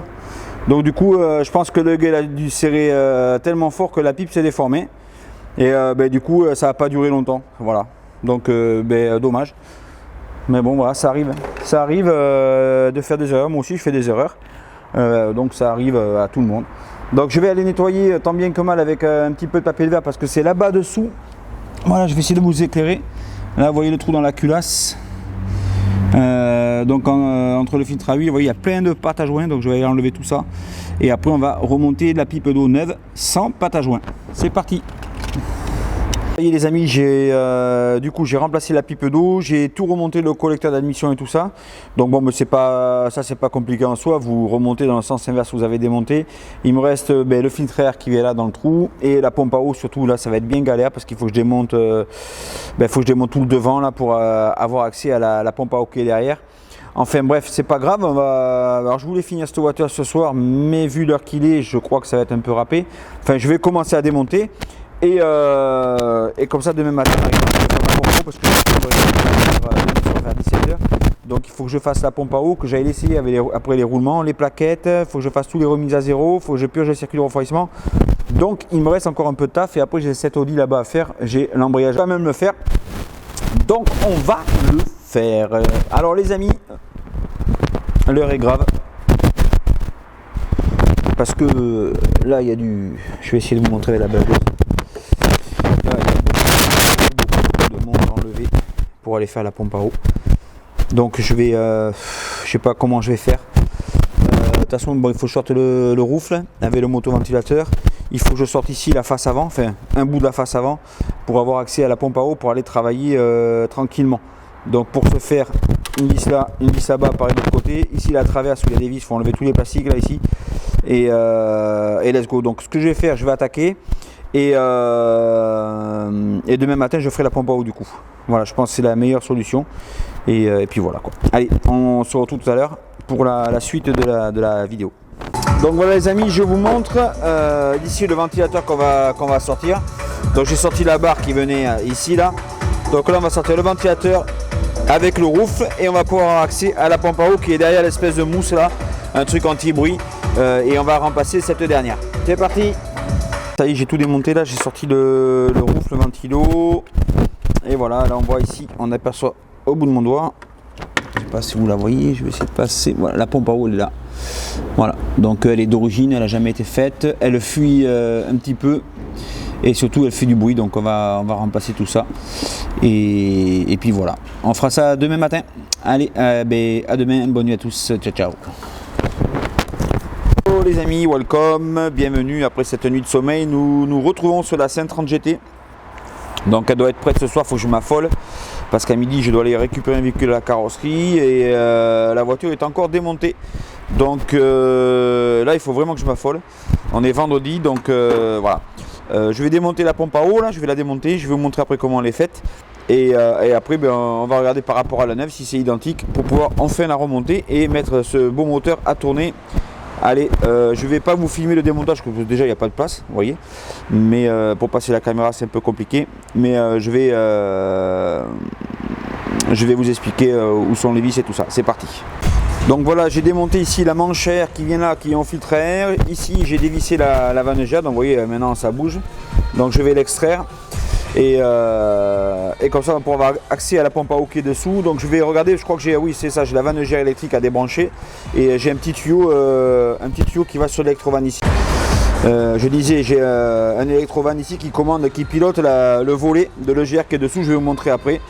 Speaker 1: Donc du coup, je pense que le gars a dû serrer tellement fort que la pipe s'est déformée. Et ben, du coup, ça n'a pas duré longtemps. Voilà. Donc ben, dommage. Mais bon, voilà, ça arrive. Ça arrive de faire des erreurs. Moi aussi, je fais des erreurs. Donc ça arrive à tout le monde. Donc je vais aller nettoyer tant bien que mal avec un petit peu de papier de verre parce que c'est là-bas dessous. Voilà, je vais essayer de vous éclairer. Là, vous voyez le trou dans la culasse. Donc entre le filtre à huile, vous voyez, il y a plein de pâte à joint. Donc je vais enlever tout ça. Et après, on va remonter de la pipe d'eau neuve sans pâte à joint. C'est parti. Et les amis, du coup j'ai remplacé la pipe d'eau, j'ai tout remonté, le collecteur d'admission et tout ça. Donc bon, mais c'est pas compliqué en soi. Vous remontez dans le sens inverse, vous avez démonté. Il me reste le filtre à air qui est là dans le trou et la pompe à eau. Surtout là, ça va être bien galère parce qu'il faut que je démonte, tout le devant là pour avoir accès à la pompe à eau qui est derrière. Enfin bref, c'est pas grave. Alors je voulais finir cette voiture ce soir, mais vu l'heure qu'il est, je crois que ça va être un peu râpé. Enfin, je vais commencer à démonter. Et comme ça demain matin on arrive à faire la pompe à eau parce que je vais vers 17h. Donc il faut que je fasse la pompe à eau, que j'aille l'essayer après les roulements, les plaquettes, il faut que je fasse tous les remises à zéro, il faut que je purge les circuits de refroidissement. Donc il me reste encore un peu de taf et après j'ai cette Audi là-bas à faire, j'ai l'embrayage à même le faire. Donc on va le faire. Alors les amis, l'heure est grave. Parce que là il y a du... Je vais essayer de vous montrer la belle. Pour aller faire la pompe à eau. Donc je vais je sais pas comment je vais faire. De toute façon, bon, il faut que je sorte le roufle avec le motoventilateur. Il faut que je sorte ici la face avant, enfin un bout de la face avant pour avoir accès à la pompe à eau pour aller travailler tranquillement. Donc pour ce faire, une vis là, une vis là-bas, pareil de l'autre côté. Ici la traverse où il y a des vis, il faut enlever tous les plastiques là ici. Et let's go. Donc ce que je vais faire, je vais attaquer. Et demain matin je ferai la pompe à eau du coup. Voilà, je pense que c'est la meilleure solution. Et puis voilà quoi. Allez, on se retrouve tout à l'heure pour la suite de la vidéo. Donc voilà les amis, je vous montre ici le ventilateur qu'on va sortir. Donc j'ai sorti la barre qui venait ici là. Donc là on va sortir le ventilateur avec le roufle et on va pouvoir avoir accès à la pompe à eau qui est derrière l'espèce de mousse là, un truc anti-bruit et on va remplacer cette dernière. C'est parti. Ça y est, j'ai tout démonté là, j'ai sorti le roufle, le ventilo. Et voilà, là on voit ici, on aperçoit au bout de mon doigt. Je ne sais pas si vous la voyez, je vais essayer de passer. Voilà, la pompe à eau elle est là. Voilà, donc elle est d'origine, elle n'a jamais été faite. Elle fuit un petit peu. et surtout elle fait du bruit, donc on va remplacer tout ça et puis voilà, on fera ça demain matin. Allez, à demain, bonne nuit à tous, ciao ciao. Hello les amis, welcome, bienvenue après cette nuit de sommeil. Nous nous retrouvons sur la 530 GT. Donc elle doit être prête ce soir, il faut que je m'affole parce qu'à midi je dois aller récupérer un véhicule à la carrosserie et la voiture est encore démontée. Donc là il faut vraiment que je m'affole. On est vendredi, donc voilà. Je vais démonter la pompe à eau, là je vais la démonter, je vais vous montrer après comment elle est faite. Et après on va regarder par rapport à la neuve si c'est identique pour pouvoir enfin la remonter et mettre ce beau moteur à tourner. Allez, je vais pas vous filmer le démontage parce que déjà il n'y a pas de place, vous voyez. Mais pour passer la caméra c'est un peu compliqué. Mais je vais vous expliquer où sont les vis et tout ça. C'est parti. Donc voilà, j'ai démonté ici la manchère qui vient là, qui est en filtre à air. Ici j'ai dévissé la vanne-gère, donc vous voyez maintenant ça bouge. Donc je vais l'extraire. Et comme ça on va pouvoir avoir accès à la pompe à eau qui est dessous. Donc je vais regarder, je crois que j'ai, oui c'est ça, j'ai la vanne-gère électrique à débrancher et j'ai un petit tuyau qui va sur l'électrovanne ici. Je disais, j'ai un électrovanne ici qui commande, qui pilote le volet de l'EGR qui est dessous, je vais vous montrer après.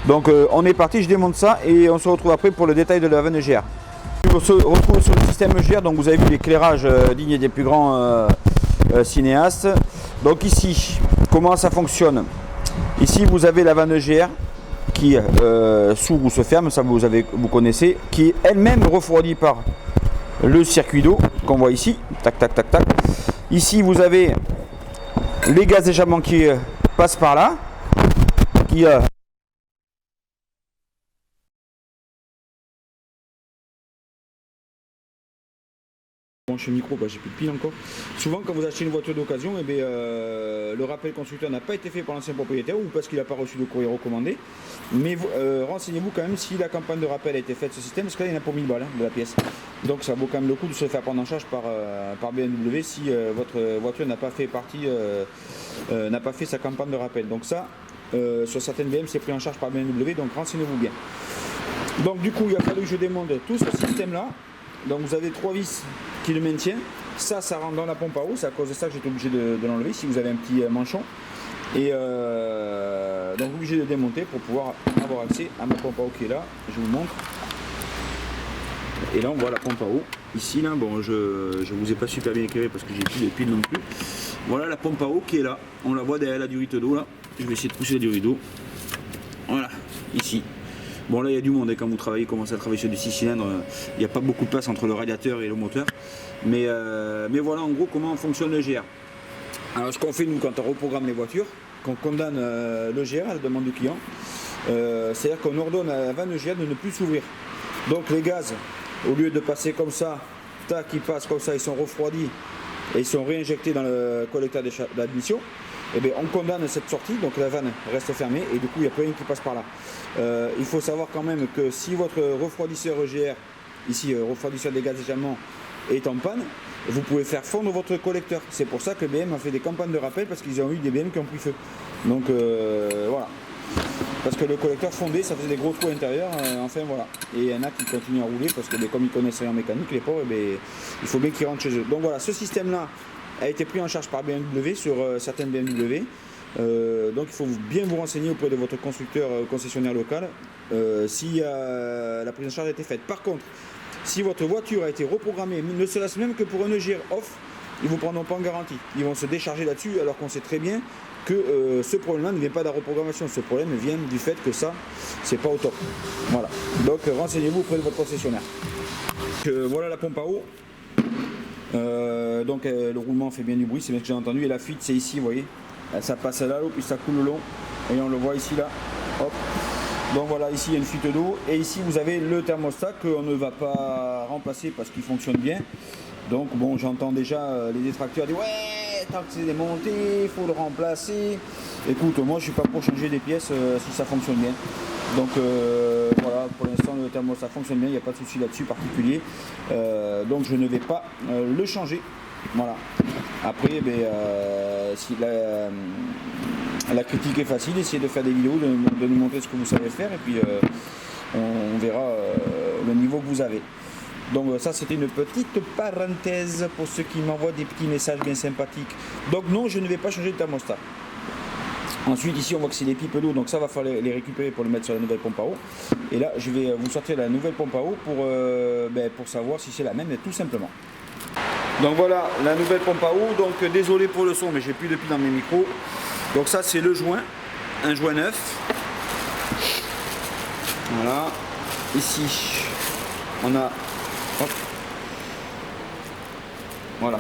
Speaker 1: Donc on est parti, je démonte ça et on se retrouve après pour le détail de la vanne EGR. On se retrouve sur le système EGR, donc vous avez vu l'éclairage digne des plus grands cinéastes. Donc ici, comment ça fonctionne? Ici vous avez la vanne EGR qui s'ouvre ou se ferme, ça vous connaissez, qui est elle-même refroidie par le circuit d'eau qu'on voit ici, tac tac tac tac. Ici vous avez les gaz d'échappement qui passent par là, qui branche micro, j'ai plus de pile encore. Souvent quand vous achetez une voiture d'occasion, le rappel constructeur n'a pas été fait par l'ancien propriétaire ou parce qu'il n'a pas reçu de courrier recommandé. Mais renseignez-vous quand même si la campagne de rappel a été faite ce système, parce que là il y en a pour 1000 balles de la pièce. Donc ça vaut quand même le coup de se faire prendre en charge par BMW si votre voiture n'a pas fait sa campagne de rappel. Donc ça, sur certaines BM c'est pris en charge par BMW, donc renseignez-vous bien. Donc du coup il a fallu que je démonte tout ce système là. Donc vous avez 3 vis qui le maintiennent. Ça rentre dans la pompe à eau. C'est à cause de ça que j'étais obligé de l'enlever si vous avez un petit manchon. Et donc obligé de démonter pour pouvoir avoir accès à ma pompe à eau qui est là. Je vous montre. Et là on voit la pompe à eau. Ici là, bon je vous ai pas super bien éclairé parce que j'ai plus les piles non plus. Voilà la pompe à eau qui est là. On la voit derrière la durite d'eau là. Je vais essayer de pousser la durite d'eau. Voilà, ici. Bon là il y a du monde quand vous commencez à travailler sur du 6 cylindres, il n'y a pas beaucoup de place entre le radiateur et le moteur. Mais voilà en gros comment fonctionne le GR. Alors ce qu'on fait nous quand on reprogramme les voitures, qu'on condamne le GR à la demande du client, c'est-à-dire qu'on ordonne à la vanne GR de ne plus s'ouvrir. Donc les gaz, au lieu de passer comme ça, tac, ils passent comme ça, ils sont refroidis et ils sont réinjectés dans le collecteur d'admission. On condamne cette sortie, donc la vanne reste fermée et du coup il n'y a plus rien qui passe par là. Il faut savoir quand même que si votre refroidisseur EGR, ici refroidisseur des gaz d'échappement, est en panne, vous pouvez faire fondre votre collecteur. C'est pour ça que BM a fait des campagnes de rappel parce qu'ils ont eu des BM qui ont pris feu. Donc voilà. Parce que le collecteur fondé, ça faisait des gros trous à l'intérieur, enfin voilà. Et il y en a qui continuent à rouler parce que comme ils connaissent rien en mécanique, les pauvres, il faut bien qu'ils rentrent chez eux. Donc voilà, ce système-là a été pris en charge par BMW sur certaines BMW. Donc il faut bien vous renseigner auprès de votre constructeur concessionnaire local si la prise en charge a été faite. Par contre, si votre voiture a été reprogrammée, ne serait-ce même que pour un EGR off, ils ne vous prendront pas en garantie. Ils vont se décharger là-dessus alors qu'on sait très bien que ce problème-là ne vient pas de la reprogrammation. Ce problème vient du fait que ça, c'est pas au top. Voilà. Donc renseignez-vous auprès de votre concessionnaire. Voilà la pompe à eau. Donc le roulement fait bien du bruit, c'est bien ce que j'ai entendu. Et la fuite, c'est ici, vous voyez. Ça passe là, puis ça coule le long. Et on le voit ici, là. Hop. Donc voilà, ici il y a une fuite d'eau. Et ici vous avez le thermostat qu'on ne va pas remplacer parce qu'il fonctionne bien. Donc bon, j'entends déjà les détracteurs dire ouais, tant que c'est démonté, il faut le remplacer. Écoute, moi je suis pas pour changer des pièces si ça fonctionne bien. Donc voilà, pour l'instant le thermostat fonctionne bien, il n'y a pas de souci là-dessus particulier. Donc je ne vais pas le changer. Voilà. Après, si la critique est facile, essayez de faire des vidéos, de nous montrer ce que vous savez faire et puis on verra le niveau que vous avez. Donc ça c'était une petite parenthèse pour ceux qui m'envoient des petits messages bien sympathiques. Donc non, je ne vais pas changer de thermostat. Ensuite ici on voit que c'est les pipes d'eau, donc ça va falloir les récupérer pour les mettre sur la nouvelle pompe à eau. Et là je vais vous sortir la nouvelle pompe à eau pour savoir si c'est la même, tout simplement. Donc voilà la nouvelle pompe à eau. Donc désolé pour le son, mais j'ai plus de pile dans mes micros. Donc ça c'est le joint, un joint neuf. Voilà. Ici on a, hop. Voilà.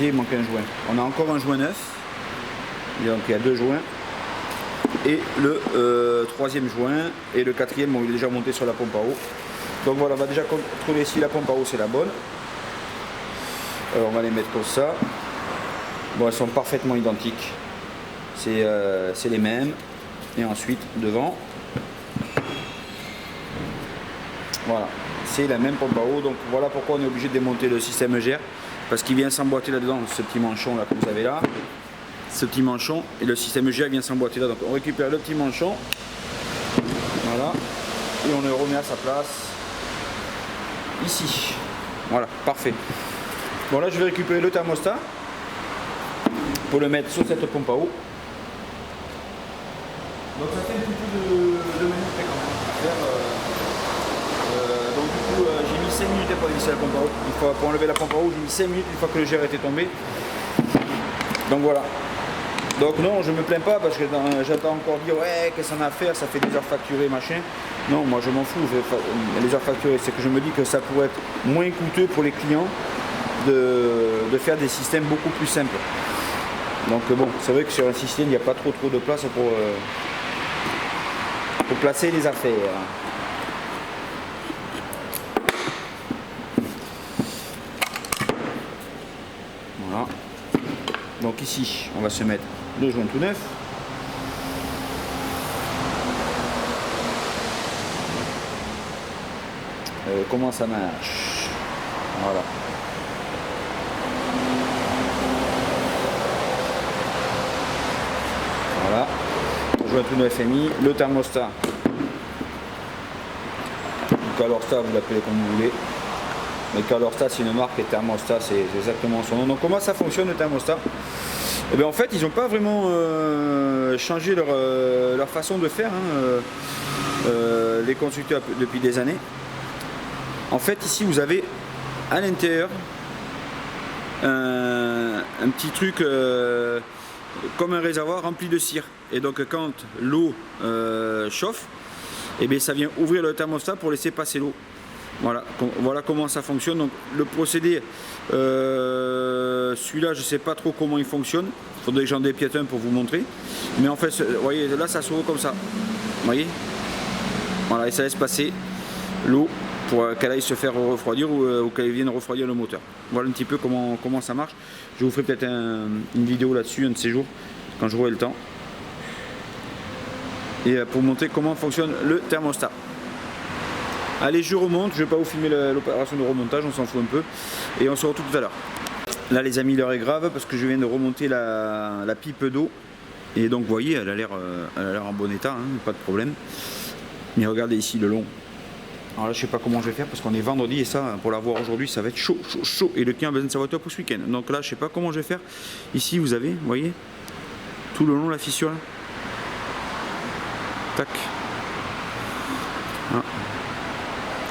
Speaker 1: Il manque un joint. On a encore un joint neuf. Donc il y a deux joints. Et le troisième joint et le quatrième, bon, il est déjà monté sur la pompe à eau. Donc voilà, on va déjà contrôler si la pompe à eau c'est la bonne. Alors on va les mettre comme ça. Bon, elles sont parfaitement identiques. C'est les mêmes. Et ensuite devant. Voilà, c'est la même pompe à eau. Donc voilà pourquoi on est obligé de démonter le système GR. Parce qu'il vient s'emboîter là-dedans, ce petit manchon là que vous avez là. Ce petit manchon et le système GR vient s'emboîter là. Donc on récupère le petit manchon. Voilà. Et on le remet à sa place. Ici. Voilà, parfait. Bon là je vais récupérer le thermostat. Pour le mettre sur cette pompe à eau. Donc ça fait un petit peu de manip quand même à faire. Donc du coup j'ai mis 5 minutes pour visser la pompe à eau. Pour enlever la pompe à eau, j'ai mis 5 minutes une fois que le GR était tombé. Donc voilà. Donc non, je me plains pas parce que j'entends encore dire ouais qu'est-ce qu'on a à faire, ça fait des heures facturées, machin. Non, moi je m'en fous, les heures facturées, c'est que je me dis que ça pourrait être moins coûteux pour les clients de faire des systèmes beaucoup plus simples. Donc bon, c'est vrai que sur un système, il n'y a pas trop de place pour placer les affaires. Voilà. Donc ici, on va se mettre le joint tout neuf. Comment ça marche? Voilà. Voilà. Le joint tout neuf est mis. Le thermostat. Le Calorstat, vous l'appelez comme vous voulez. Mais Calorstat, c'est une marque et thermostat, c'est exactement son nom. Donc comment ça fonctionne le thermostat? Et bien en fait, ils n'ont pas vraiment changé leur façon de faire, hein, les constructeurs depuis des années. En fait, ici, vous avez à l'intérieur un petit truc comme un réservoir rempli de cire. Et donc, quand l'eau chauffe, et bien, ça vient ouvrir le thermostat pour laisser passer l'eau. Voilà, voilà comment ça fonctionne. Donc, le procédé, celui-là, je ne sais pas trop comment il fonctionne. Il faudrait que j'en dépiète un pour vous montrer. Mais en fait, vous voyez, là, ça s'ouvre comme ça. Vous voyez? Voilà, et ça laisse passer l'eau pour qu'elle aille se faire refroidir ou qu'elle vienne refroidir le moteur. Voilà un petit peu comment ça marche. Je vous ferai peut-être une vidéo là-dessus un de ces jours, quand j'aurai le temps. Et pour montrer comment fonctionne le thermostat. Allez, je remonte, je ne vais pas vous filmer l'opération de remontage, on s'en fout un peu. Et on se retrouve tout à l'heure. Là les amis, l'heure est grave parce que je viens de remonter la pipe d'eau. Et donc vous voyez, elle a l'air en bon état, hein, pas de problème. Mais regardez ici le long. Alors là je sais pas comment je vais faire parce qu'on est vendredi et ça, pour l'avoir aujourd'hui, ça va être chaud. Et le client a besoin de sa voiture pour ce week-end. Donc là je sais pas comment je vais faire. Ici vous avez, vous voyez, tout le long la fissure là. Tac. Ah.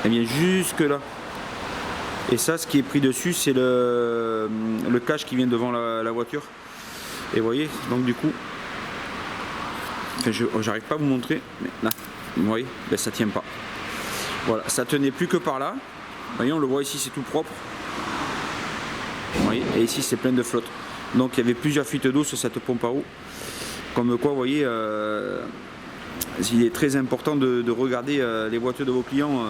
Speaker 1: Elle vient jusque là. Et ça, ce qui est pris dessus, c'est le cache qui vient devant la voiture. Et vous voyez, donc du coup, enfin, j'arrive pas à vous montrer, mais là, vous voyez, ben, ça tient pas. Voilà, ça tenait plus que par là. Vous voyez, on le voit ici, c'est tout propre. Vous voyez, et ici, c'est plein de flotte. Donc il y avait plusieurs fuites d'eau sur cette pompe à eau. Comme quoi, vous voyez, il est très important de regarder les voitures de vos clients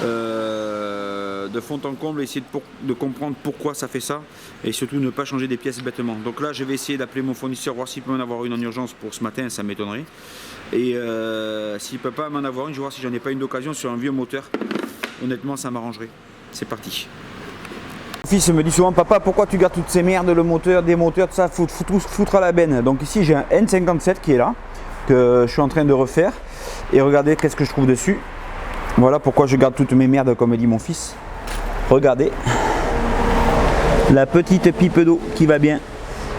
Speaker 1: de fond en comble, essayer de comprendre pourquoi ça fait ça et surtout ne pas changer des pièces bêtement. Donc là je vais essayer d'appeler mon fournisseur, voir s'il peut m'en avoir une en urgence pour ce matin, ça m'étonnerait. Et s'il peut pas m'en avoir une, je vais voir si j'en ai pas une d'occasion sur un vieux moteur. Honnêtement ça m'arrangerait. C'est parti. Mon fils me dit souvent, papa, pourquoi tu gardes toutes ces merdes, le moteur, des moteurs, tout ça, foutre à la benne. Donc ici j'ai un N57 qui est là, que je suis en train de refaire. Et regardez qu'est-ce que je trouve dessus. Voilà pourquoi je garde toutes mes merdes, comme dit mon fils. Regardez. La petite pipe d'eau qui va bien.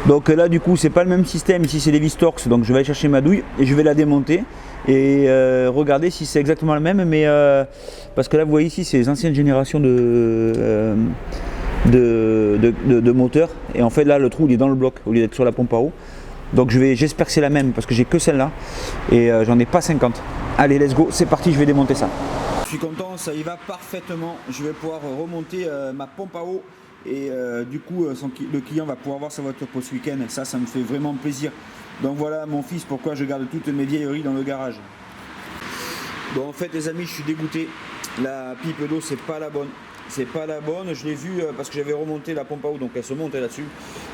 Speaker 1: Donc là du coup c'est pas le même système, ici c'est des vis Torx, donc je vais aller chercher ma douille et je vais la démonter et regarder si c'est exactement le même, mais parce que là vous voyez ici c'est les anciennes générations de moteurs, et en fait là le trou il est dans le bloc au lieu d'être sur la pompe à eau. Donc j'espère que c'est la même parce que j'ai que celle-là et j'en ai pas 50. Allez let's go, c'est parti, je vais démonter ça. Je suis content, ça y va parfaitement, je vais pouvoir remonter ma pompe à eau. Et du coup le client va pouvoir voir sa voiture pour ce week-end. Ça me fait vraiment plaisir. Donc voilà mon fils, pourquoi je garde toutes mes vieilleries dans le garage. Bon en fait les amis, je suis dégoûté. La pipe d'eau c'est pas la bonne. C'est pas la bonne, je l'ai vu parce que j'avais remonté la pompe à eau, donc elle se montait là-dessus.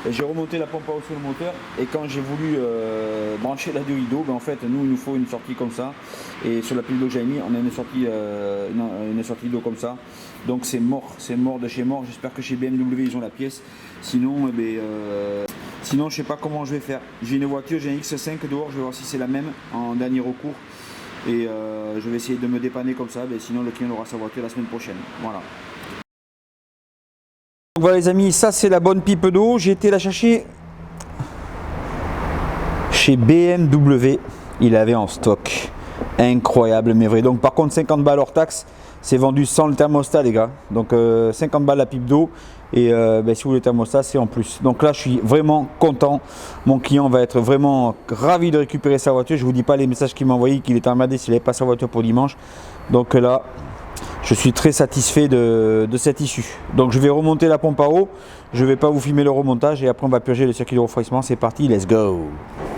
Speaker 1: J'ai remonté la pompe à eau sur le moteur et quand j'ai voulu brancher la douille d'eau, ben en fait nous il nous faut une sortie comme ça. Et sur la pipe d'eau que j'avais mis, on a une sortie d'eau comme ça. Donc c'est mort de chez mort. J'espère que chez BMW ils ont la pièce. Sinon, sinon je sais pas comment je vais faire. J'ai une voiture, j'ai un X5 dehors, je vais voir si c'est la même en dernier recours. Et je vais essayer de me dépanner comme ça, sinon le client aura sa voiture la semaine prochaine. Voilà. Donc voilà les amis, ça c'est la bonne pipe d'eau. J'ai été la chercher chez BMW. Il avait en stock. Incroyable mais vrai. Donc par contre 50 balles hors taxe. C'est vendu sans le thermostat les gars. Donc 50 balles la pipe d'eau. Et si vous voulez le thermostat c'est en plus. Donc là je suis vraiment content. Mon client va être vraiment ravi de récupérer sa voiture. Je ne vous dis pas les messages qu'il m'a envoyés, qu'il était emmerdé s'il n'avait pas sa voiture pour dimanche. Donc là je suis très satisfait de cette issue. Donc je vais remonter la pompe à eau. Je ne vais pas vous filmer le remontage et après on va purger le circuit de refroidissement. C'est parti, let's go.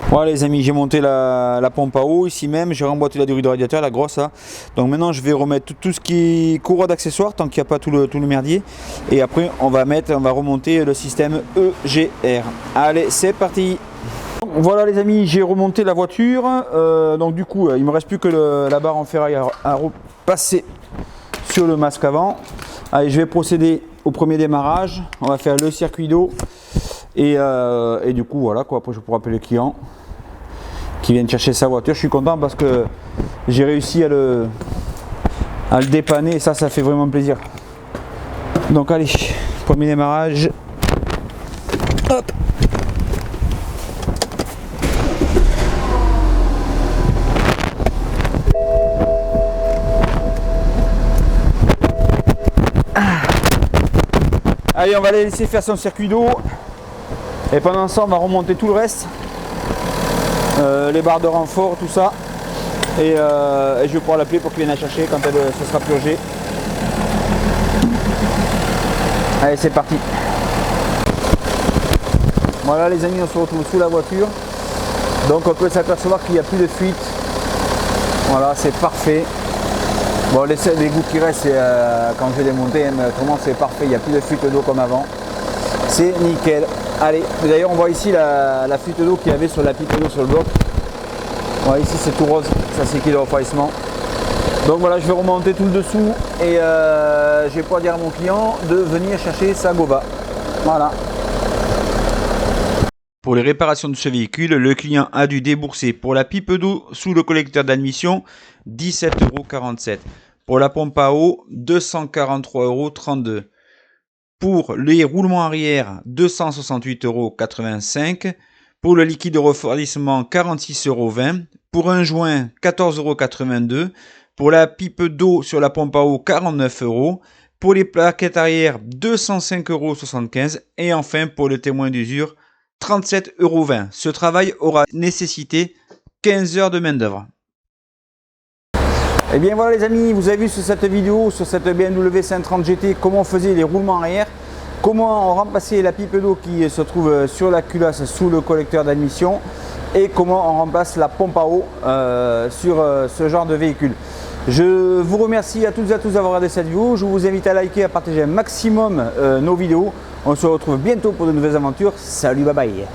Speaker 1: Voilà les amis, j'ai monté la pompe à eau ici même. J'ai remboîté la durée de radiateur, la grosse là. Donc maintenant je vais remettre tout ce qui est courroie d'accessoires tant qu'il n'y a pas tout le merdier. Et après on va remonter le système EGR. Allez c'est parti. Voilà les amis, j'ai remonté la voiture. Donc du coup il me reste plus que la barre en ferraille à repasser sur le masque avant. Allez, je vais procéder au premier démarrage. On va faire le circuit d'eau et du coup voilà quoi. Après je pourrai appeler le client qui vient chercher sa voiture. Je suis content parce que j'ai réussi à le dépanner et ça fait vraiment plaisir. Donc allez, premier démarrage. Hop. Allez, on va les laisser faire son circuit d'eau et pendant ça on va remonter tout le reste, les barres de renfort, tout ça, et je vais pouvoir l'appeler pour qu'il vienne la chercher quand elle se sera purgée. Allez c'est parti. Voilà les amis, on se retrouve sous la voiture, donc on peut s'apercevoir qu'il n'y a plus de fuite. Voilà, c'est parfait. Bon, les gouttes qui restent, quand je vais démonter, mais autrement c'est parfait, il n'y a plus de fuite d'eau comme avant. C'est nickel. Allez, d'ailleurs on voit ici la fuite d'eau qu'il y avait sur la pipe d'eau sur le bloc. Voilà, ici c'est tout rose, ça c'est qui le refroidissement. Donc voilà, je vais remonter tout le dessous et je vais pouvoir dire à mon client de venir chercher sa Gova. Voilà. Pour les réparations de ce véhicule, le client a dû débourser pour la pipe d'eau sous le collecteur d'admission 17,47 €. Pour la pompe à eau, 243,32 €. Pour les roulements arrière, 268,85 €. Pour le liquide de refroidissement, 46,20 €. Pour un joint, 14,82 €. Pour la pipe d'eau sur la pompe à eau, 49 €. Pour les plaquettes arrière, 205,75 €. Et enfin, pour le témoin d'usure, 37,20 €. Ce travail aura nécessité 15 heures de main d'œuvre. Et bien voilà les amis, vous avez vu sur cette vidéo, sur cette BMW 530 GT, comment on faisait les roulements arrière, comment on remplaçait la pipe d'eau qui se trouve sur la culasse sous le collecteur d'admission et comment on remplace la pompe à eau sur ce genre de véhicule. Je vous remercie à toutes et à tous d'avoir regardé cette vidéo. Je vous invite à liker, à partager un maximum nos vidéos. On se retrouve bientôt pour de nouvelles aventures. Salut, bye bye.